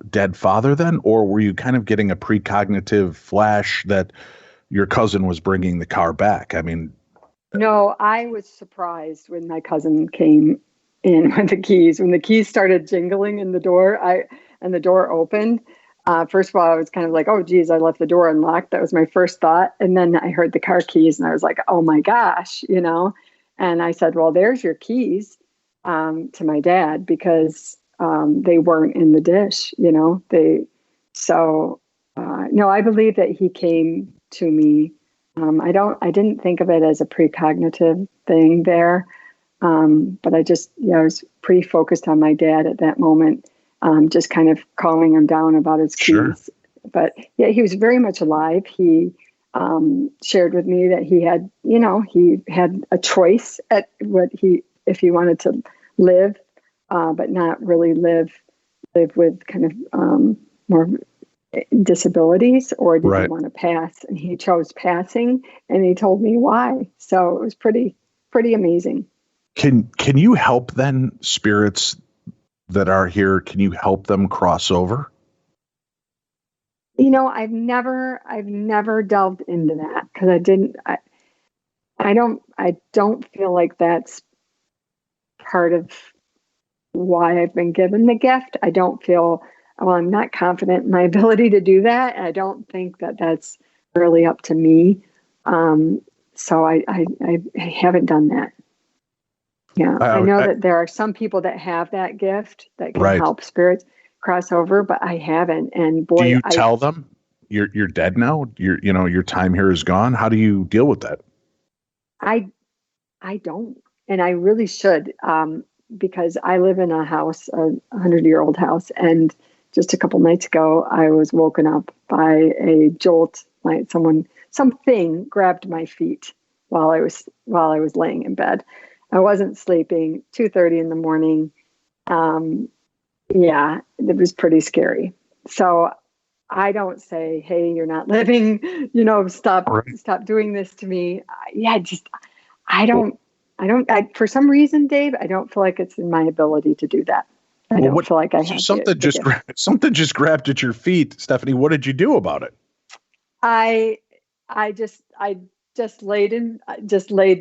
dead father then? Or were you kind of getting a precognitive flash that your cousin was bringing the car back? I mean. No, I was surprised when my cousin came in with the keys. When the keys started jingling in the door, and the door opened. First of all, I was kind of like, "Oh, geez, I left the door unlocked." That was my first thought. And then I heard the car keys, and I was like, "Oh my gosh," And I said, "Well, there's your keys," to my dad, because they weren't in the dish, So, no, I believe that he came to me. I didn't think of it as a precognitive thing there. But I was pretty focused on my dad at that moment, just kind of calming him down about his keys. Sure. But yeah, he was very much alive. He shared with me that he had a choice at if he wanted to live, but not really live with kind of more disabilities, or did he want to pass? And he chose passing, and he told me why. So it was pretty amazing. Can you help then spirits that are here? Can you help them cross over? I've never delved into that because I don't feel like that's part of why I've been given the gift. I don't feel, I'm not confident in my ability to do that. I don't think that that's really up to me. So I haven't done that. Yeah, I know that there are some people that have that gift that can help spirits cross over, but I haven't. And boy, do you tell them you're dead now? Your time here is gone. How do you deal with that? I don't, and I really should, because I live in a house, a 100-year-old house, and just a couple nights ago, I was woken up by a jolt. Something grabbed my feet while I was laying in bed. I wasn't sleeping. 2:30 in the morning. Yeah, it was pretty scary. So I don't say, "Hey, you're not living. Stop doing this to me." I don't. For some reason, Dave, I don't feel like it's in my ability to do that. I don't feel like I have something just grabbed at your feet, Stephanie. What did you do about it? I just laid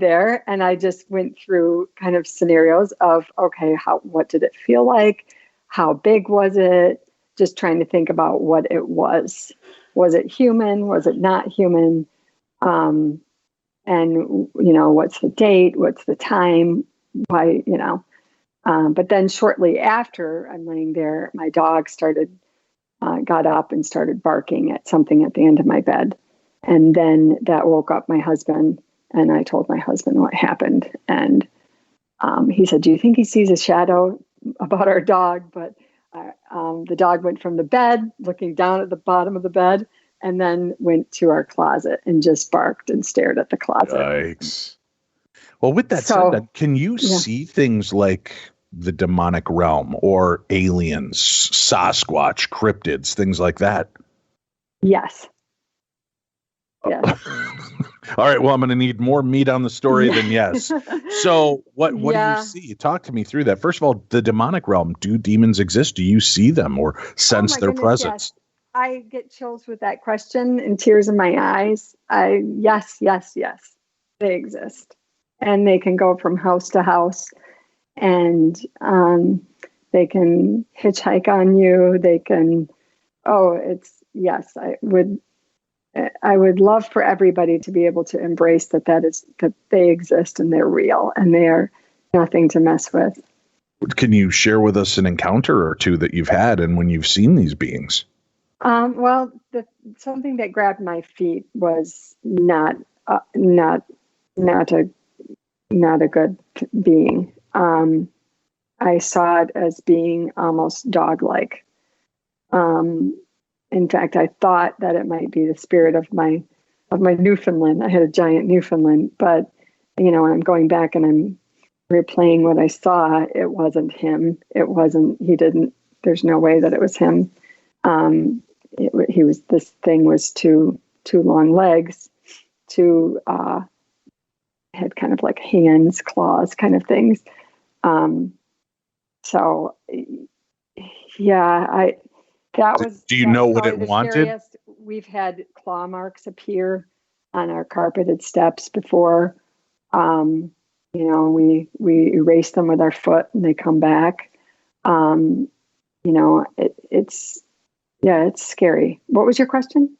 there, and I just went through kind of scenarios of, okay, what did it feel like? How big was it? Just trying to think about what it was. Was it human? Was it not human? And what's the date? What's the time? Why, but then shortly after I'm laying there, my dog got up and started barking at something at the end of my bed. And then that woke up my husband, and I told my husband what happened. And he said, "Do you think he sees a shadow about our dog?" But the dog went from the bed, looking down at the bottom of the bed, and then went to our closet and just barked and stared at the closet. Yikes. Well, with that said, then, can you see things like the demonic realm or aliens, Sasquatch, cryptids, things like that? Yes. Yes. All right. Well, I'm going to need more meat on the story than yes. So what do you see? Talk to me through that. First of all, the demonic realm. Do demons exist? Do you see them or sense their presence? Yes. I get chills with that question and tears in my eyes. Yes. They exist. And they can go from house to house, and they can hitchhike on you. They can, yes, I would love for everybody to be able to embrace that they exist and they're real and they're nothing to mess with. Can you share with us an encounter or two that you've had and when you've seen these beings? Well, something that grabbed my feet was not a good being. I saw it as being almost dog-like. In fact, I thought that it might be the spirit of my Newfoundland. I had a giant Newfoundland, but when I'm going back and I'm replaying what I saw, it wasn't him. There's no way that it was him. This thing was two long legs, had kind of like hands, claws, kind of things. Do you know what it wanted? Scariest. We've had claw marks appear on our carpeted steps before. We erase them with our foot and they come back. It's scary. What was your question?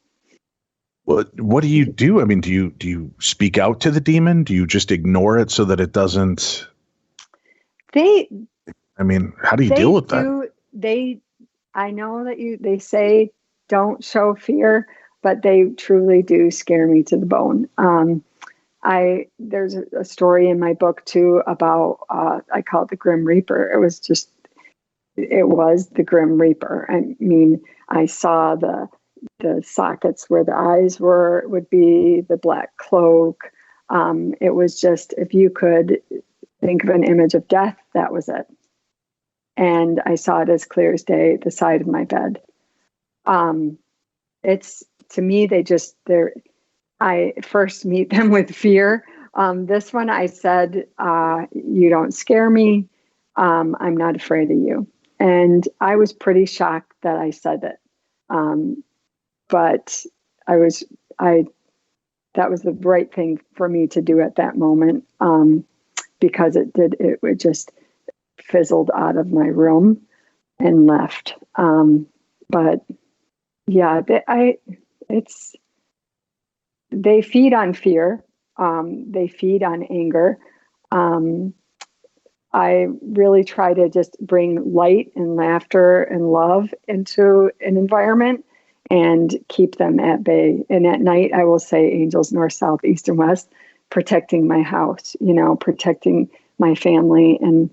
What do you do? I mean, do you speak out to the demon? Do you just ignore it so that it doesn't? How do you deal with that? I know that they say don't show fear, but they truly do scare me to the bone. There's a story in my book too about, I call it the Grim Reaper. It was the Grim Reaper. I mean, I saw the sockets where the eyes would be, the black cloak. It was just, if you could think of an image of death, that was it. And I saw it as clear as day at the side of my bed. It's, to me, I first meet them with fear. This one I said, you don't scare me. I'm not afraid of you. And I was pretty shocked that I said it. But that was the right thing for me to do at that moment. Because it just fizzled out of my room and left. But yeah, they feed on fear. They feed on anger. I really try to just bring light and laughter and love into an environment and keep them at bay. And at night, I will say angels north, south, east, and west, protecting my house, protecting my family. And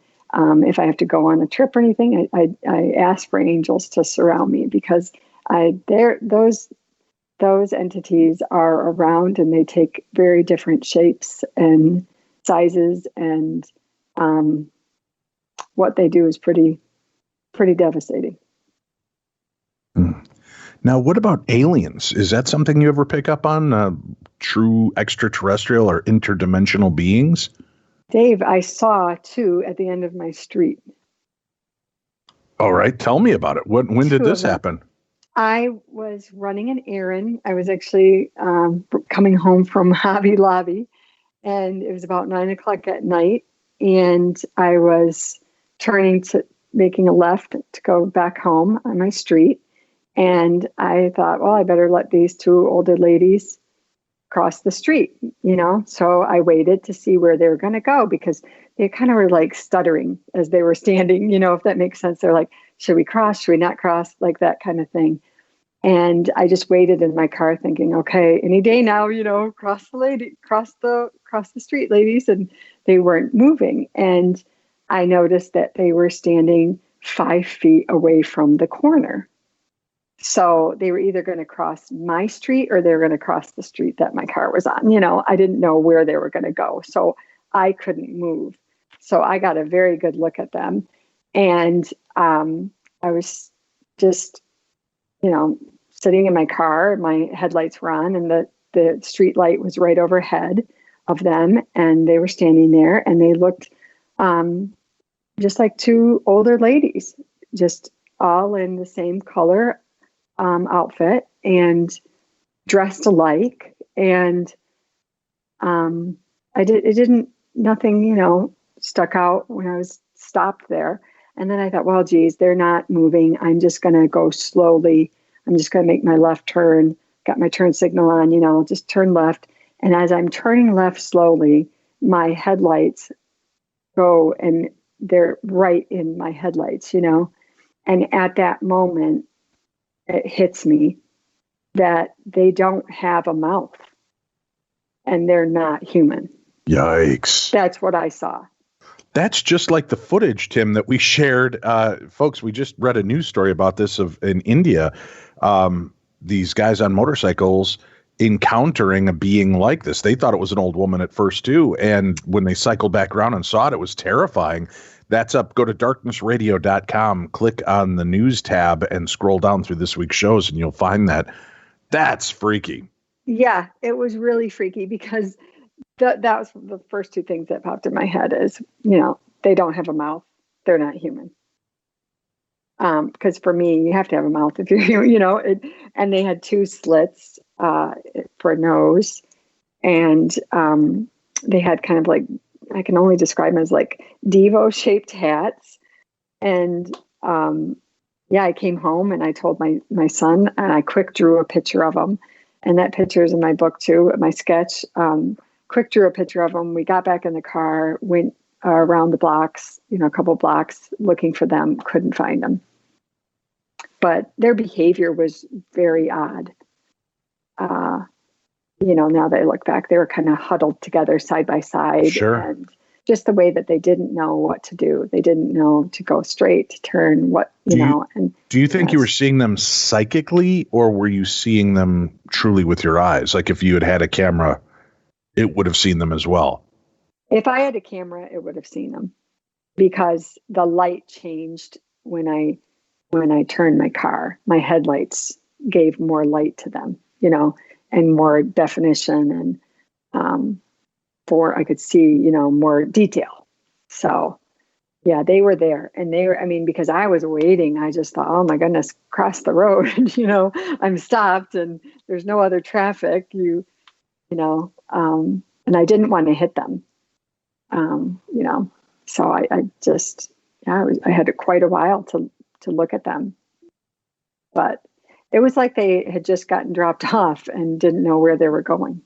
if I have to go on a trip or anything, I ask for angels to surround me, because those entities are around, and they take very different shapes and sizes, and what they do is pretty devastating. Now, what about aliens? Is that something you ever pick up on? True extraterrestrial or interdimensional beings? Dave, I saw two at the end of my street. All right. Tell me about it. When did this happen? I was running an errand. I was actually coming home from Hobby Lobby, and it was about 9:00 at night. And I was making a left to go back home on my street. And I thought, well, I better let these two older ladies cross the street, So I waited to see where they were going to go, because they kind of were like stuttering as they were standing, if that makes sense. They're like, should we cross? Should we not cross? Like that kind of thing. And I just waited in my car thinking, okay, any day now, cross the street, ladies. And they weren't moving. And I noticed that they were standing 5 feet away from the corner. So they were either going to cross my street or they were going to cross the street that my car was on. I didn't know where they were going to go. So I couldn't move. So I got a very good look at them. And I was just, sitting in my car. My headlights were on, and the street light was right overhead of them. And they were standing there, and they looked just like two older ladies, just all in the same color outfit and dressed alike. And nothing stuck out when I was stopped there. And then I thought, well, geez, they're not moving. I'm just going to go slowly. I'm just going to make my left turn. Got my turn signal on, just turn left. And as I'm turning left slowly, my headlights go, and they're right in my headlights, And at that moment, it hits me that they don't have a mouth, and they're not human. Yikes. That's what I saw. That's just like the footage, Tim, that we shared. Folks, we just read a news story about this in India. These guys on motorcycles encountering a being like this. They thought it was an old woman at first, too. And when they cycled back around and saw it, it was terrifying. That's up. Go to darknessradio.com, click on the news tab, and scroll down through this week's shows, and you'll find that. That's freaky. Yeah, it was really freaky, because that was the first two things that popped in my head is, they don't have a mouth. They're not human. Because for me, you have to have a mouth if you're, and they had two slits for a nose, and they had kind of like, I can only describe them as like Devo-shaped hats. And I came home and I told my son, and I quick drew a picture of them. And that picture is in my book too, my sketch. Quick drew a picture of them. We got back in the car, went around the blocks, a couple blocks looking for them, couldn't find them. but their behavior was very odd. Now that I look back, they were kind of huddled together side by side. Sure. And just the way that they didn't know what to do. They didn't know to go straight, to turn, And do you think you were seeing them psychically, or were you seeing them truly with your eyes? Like if you had a camera, it would have seen them as well. If I had a camera, it would have seen them, because the light changed when I turned my car. My headlights gave more light to them, and more definition, and I could see, more detail. So yeah, they were there, and because I was waiting, I just thought, oh my goodness, cross the road, I'm stopped and there's no other traffic, and I didn't want to hit them, so I had quite a while to look at them, but it was like they had just gotten dropped off and didn't know where they were going.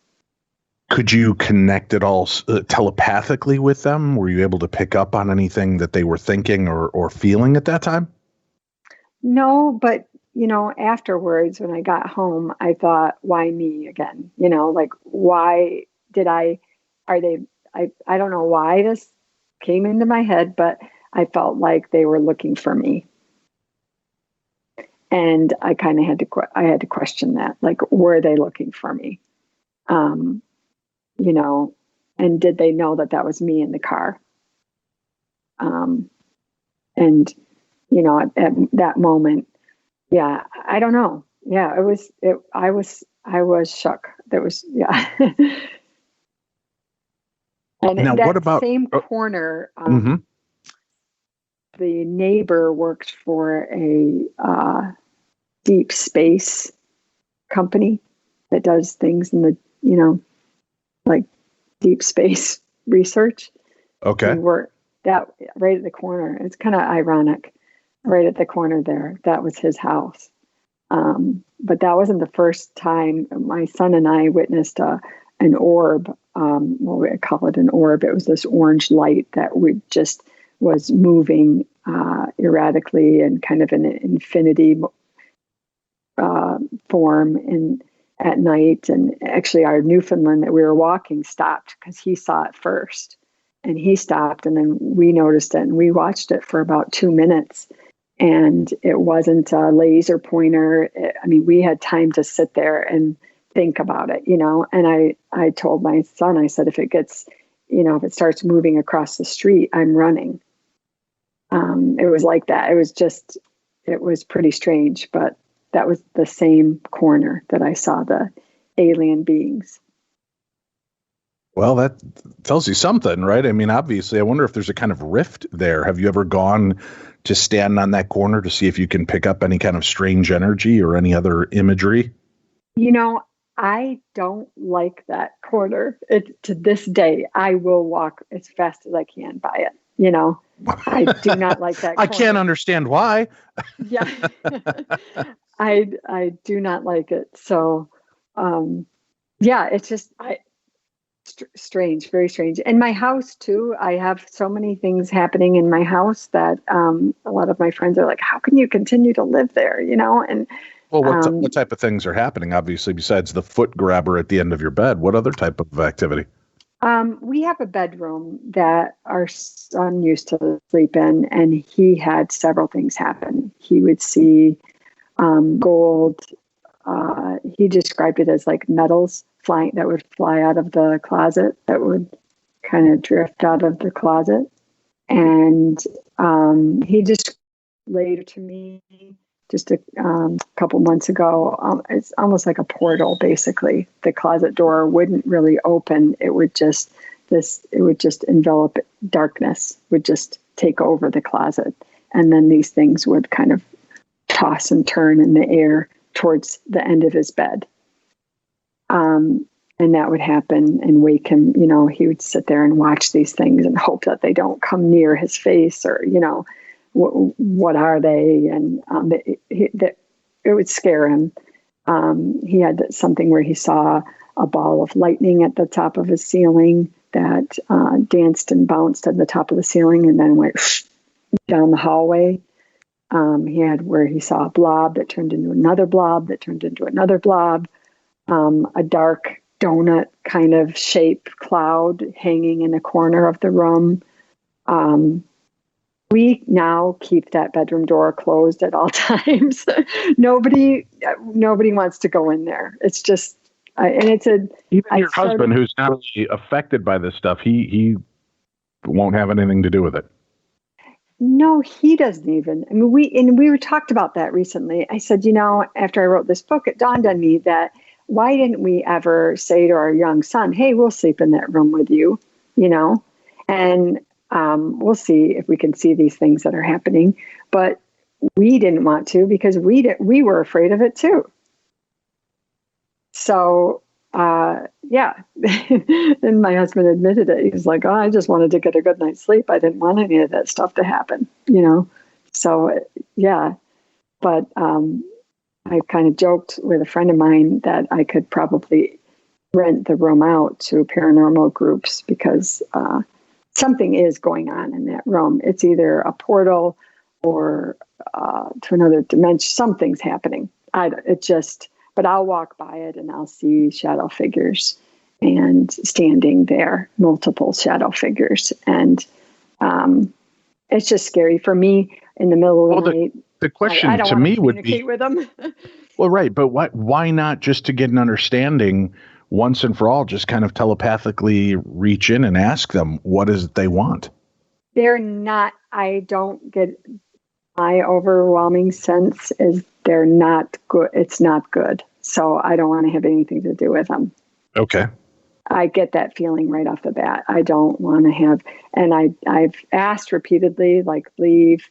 Could you connect it all telepathically with them? Were you able to pick up on anything that they were thinking or feeling at that time? No, but, afterwards when I got home, I thought, why me again? Why did I don't know why this came into my head, but I felt like they were looking for me. And I kind of had to question that, like, were they looking for me? And did they know that was me in the car? And, at that moment, yeah, I don't know. Yeah, I was shook. That was, yeah. And now, that what about same corner, mm-hmm. The neighbor worked for a deep space company that does things in the, like deep space research. Okay. We were that right at the corner. It's kind of ironic. Right at the corner there, that was his house. But that wasn't the first time. My son and I witnessed an orb. We call it an orb. It was this orange light that was moving erratically and kind of in an infinity form at night. And actually our Newfoundland that we were walking stopped because he saw it first, and he stopped, and then we noticed it and we watched it for about 2 minutes, and it wasn't a laser pointer. We had time to sit there and think about it, and I told my son, I said, if it starts moving across the street, I'm running. It was like that. It was pretty strange, but that was the same corner that I saw the alien beings. Well, that tells you something, right? Obviously, I wonder if there's a kind of rift there. Have you ever gone to stand on that corner to see if you can pick up any kind of strange energy or any other imagery? I don't like that corner. To this day, I will walk as fast as I can by it. I do not like that corner. I can't understand why. Yeah. I do not like it. So, it's just strange, very strange. And my house too, I have so many things happening in my house that a lot of my friends are like, how can you continue to live there? And well, what type of things are happening, obviously, besides the foot grabber at the end of your bed? What other type of activity? We have a bedroom that our son used to sleep in, and he had several things happen. He would see gold. He described it as like metals that would fly out of the closet, that would kind of drift out of the closet. And he just later to me just a couple months ago, it's almost like a portal, basically. The closet door wouldn't really open. It would just envelop it. Darkness would just take over the closet. And then these things would kind of toss and turn in the air towards the end of his bed. And that would happen and wake him. He would sit there and watch these things and hope that they don't come near his face, or, what are they? And it would scare him. He had something where he saw a ball of lightning at the top of his ceiling that danced and bounced at the top of the ceiling and then went down the hallway. He had where he saw a blob that turned into another blob that turned into another blob, a dark donut kind of shaped cloud hanging in a corner of the room. We now keep that bedroom door closed at all times. Nobody wants to go in there. It's just, even your husband, who's not really affected by this stuff, he won't have anything to do with it. No, he doesn't even. I mean, we talked about that recently. I said, after I wrote this book, it dawned on me that why didn't we ever say to our young son, "Hey, we'll sleep in that room with you," and we'll see if we can see these things that are happening. But we didn't want to because we were afraid of it too. So, yeah. And my husband admitted it. He was like, "Oh, I just wanted to get a good night's sleep. I didn't want any of that stuff to happen," So, yeah. But I kind of joked with a friend of mine that I could probably rent the room out to paranormal groups because something is going on in that room. It's either a portal or to another dimension. Something's happening. But I'll walk by it and I'll see shadow figures and standing there, multiple shadow figures. And it's just scary for me in the middle of the night. The question to me would be, with them. Well, right. But why not just to get an understanding once and for all, just kind of telepathically reach in and ask them what is it they want? I don't get, my overwhelming sense is they're not good. It's not good. So I don't want to have anything to do with them. Okay. I get that feeling right off the bat. I don't want to have, and I've asked repeatedly, like, leave,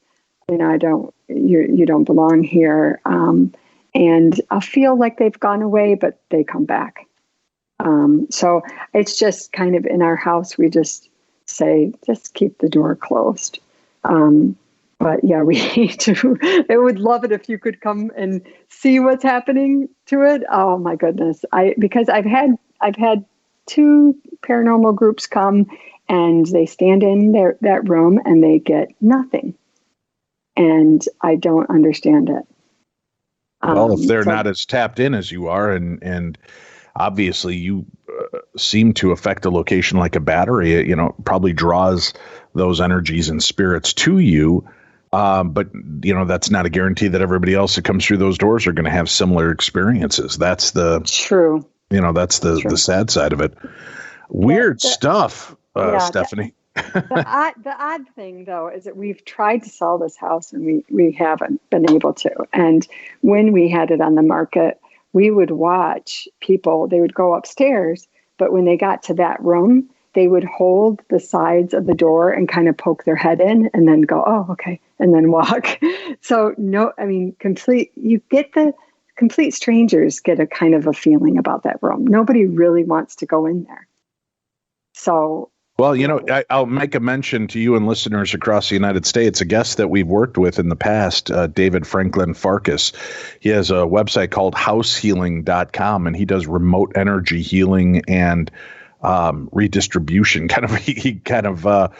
you don't belong here. And I feel like they've gone away, but they come back. So it's just kind of in our house, we just say, just keep the door closed. But yeah, we need to, I would love it if you could come and see what's happening to it. Oh my goodness. Because I've had 2 paranormal groups come and they stand in that room and they get nothing. And I don't understand it. Well, if they're not as tapped in as you are, and obviously you seem to affect a location like a battery, it probably draws those energies and spirits to you. But that's not a guarantee that everybody else that comes through those doors are going to have similar experiences. That's the true. That's the sad side of it. Weird stuff, Stephanie. The odd thing, though, is that we've tried to sell this house and we haven't been able to. And when we had it on the market, we would watch people. They would go upstairs, but when they got to that room, they would hold the sides of the door and kind of poke their head in and then go, "Oh, okay," and then walk. So complete strangers get a kind of a feeling about that room. Nobody really wants to go in there. So. Well, I'll make a mention to you and listeners across the United States, a guest that we've worked with in the past, David Franklin Farkas. He has a website called househealing.com, and he does remote energy healing and redistribution. He kind of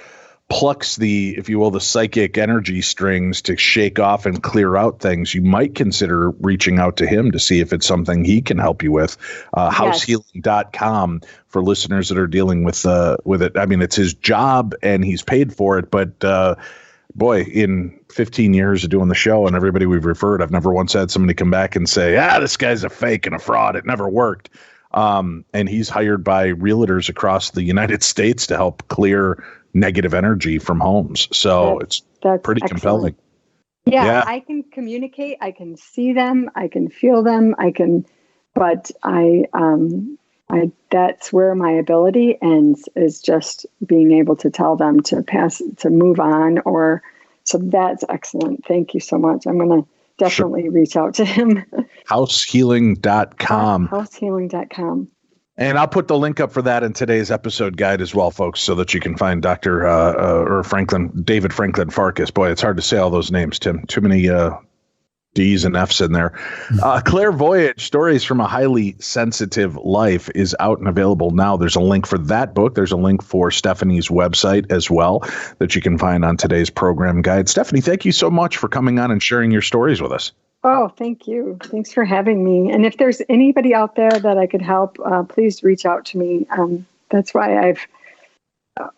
plucks the psychic energy strings to shake off and clear out things. You might consider reaching out to him to see if it's something he can help you with. Househealing.com for listeners that are dealing with it. I mean, it's his job and he's paid for it, but boy, in 15 years of doing the show and everybody we've referred, I've never once had somebody come back and say, this guy's a fake and a fraud. It never worked. And he's hired by realtors across the United States to help clear negative energy from homes. So that's pretty excellent. Compelling. Yeah, I can communicate. I can see them. I can feel them. But that's where my ability ends, is just being able to tell them to move on. So that's excellent. Thank you so much. I'm going to definitely reach out to him. Househealing.com. Househealing.com. And I'll put the link up for that in today's episode guide as well, folks, so that you can find David Franklin Farkas. Boy, it's hard to say all those names, Tim. Too many D's and F's in there. Clairvoyage, Stories from a Highly Sensitive Life is out and available now. There's a link for that book. There's a link for Stephanie's website as well that you can find on today's program guide. Stephanie, thank you so much for coming on and sharing your stories with us. Oh, thank you. Thanks for having me. And if there's anybody out there that I could help, please reach out to me. That's why I've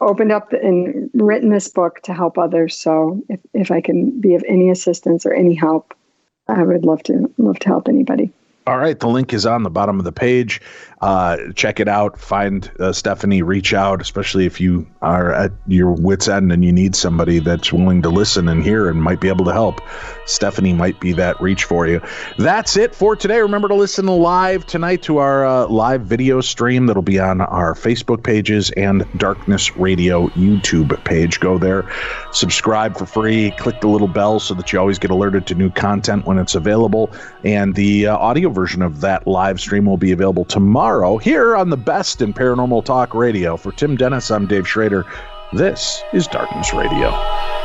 opened up and written this book to help others. So if I can be of any assistance or any help, I would love to help anybody. All right. The link is on the bottom of the page. Check it out. Find Stephanie, reach out, especially if you are at your wit's end and you need somebody that's willing to listen and hear and might be able to help. Stephanie might be that reach for you. That's it for today. Remember to listen live tonight to our live video stream that'll be on our Facebook pages and Darkness Radio YouTube page. Go there, subscribe for free, click the little bell so that you always get alerted to new content when it's available. And the audio version of that live stream will be available tomorrow here on the best in paranormal talk radio. For Tim Dennis, I'm Dave Schrader. This is Darkness Radio.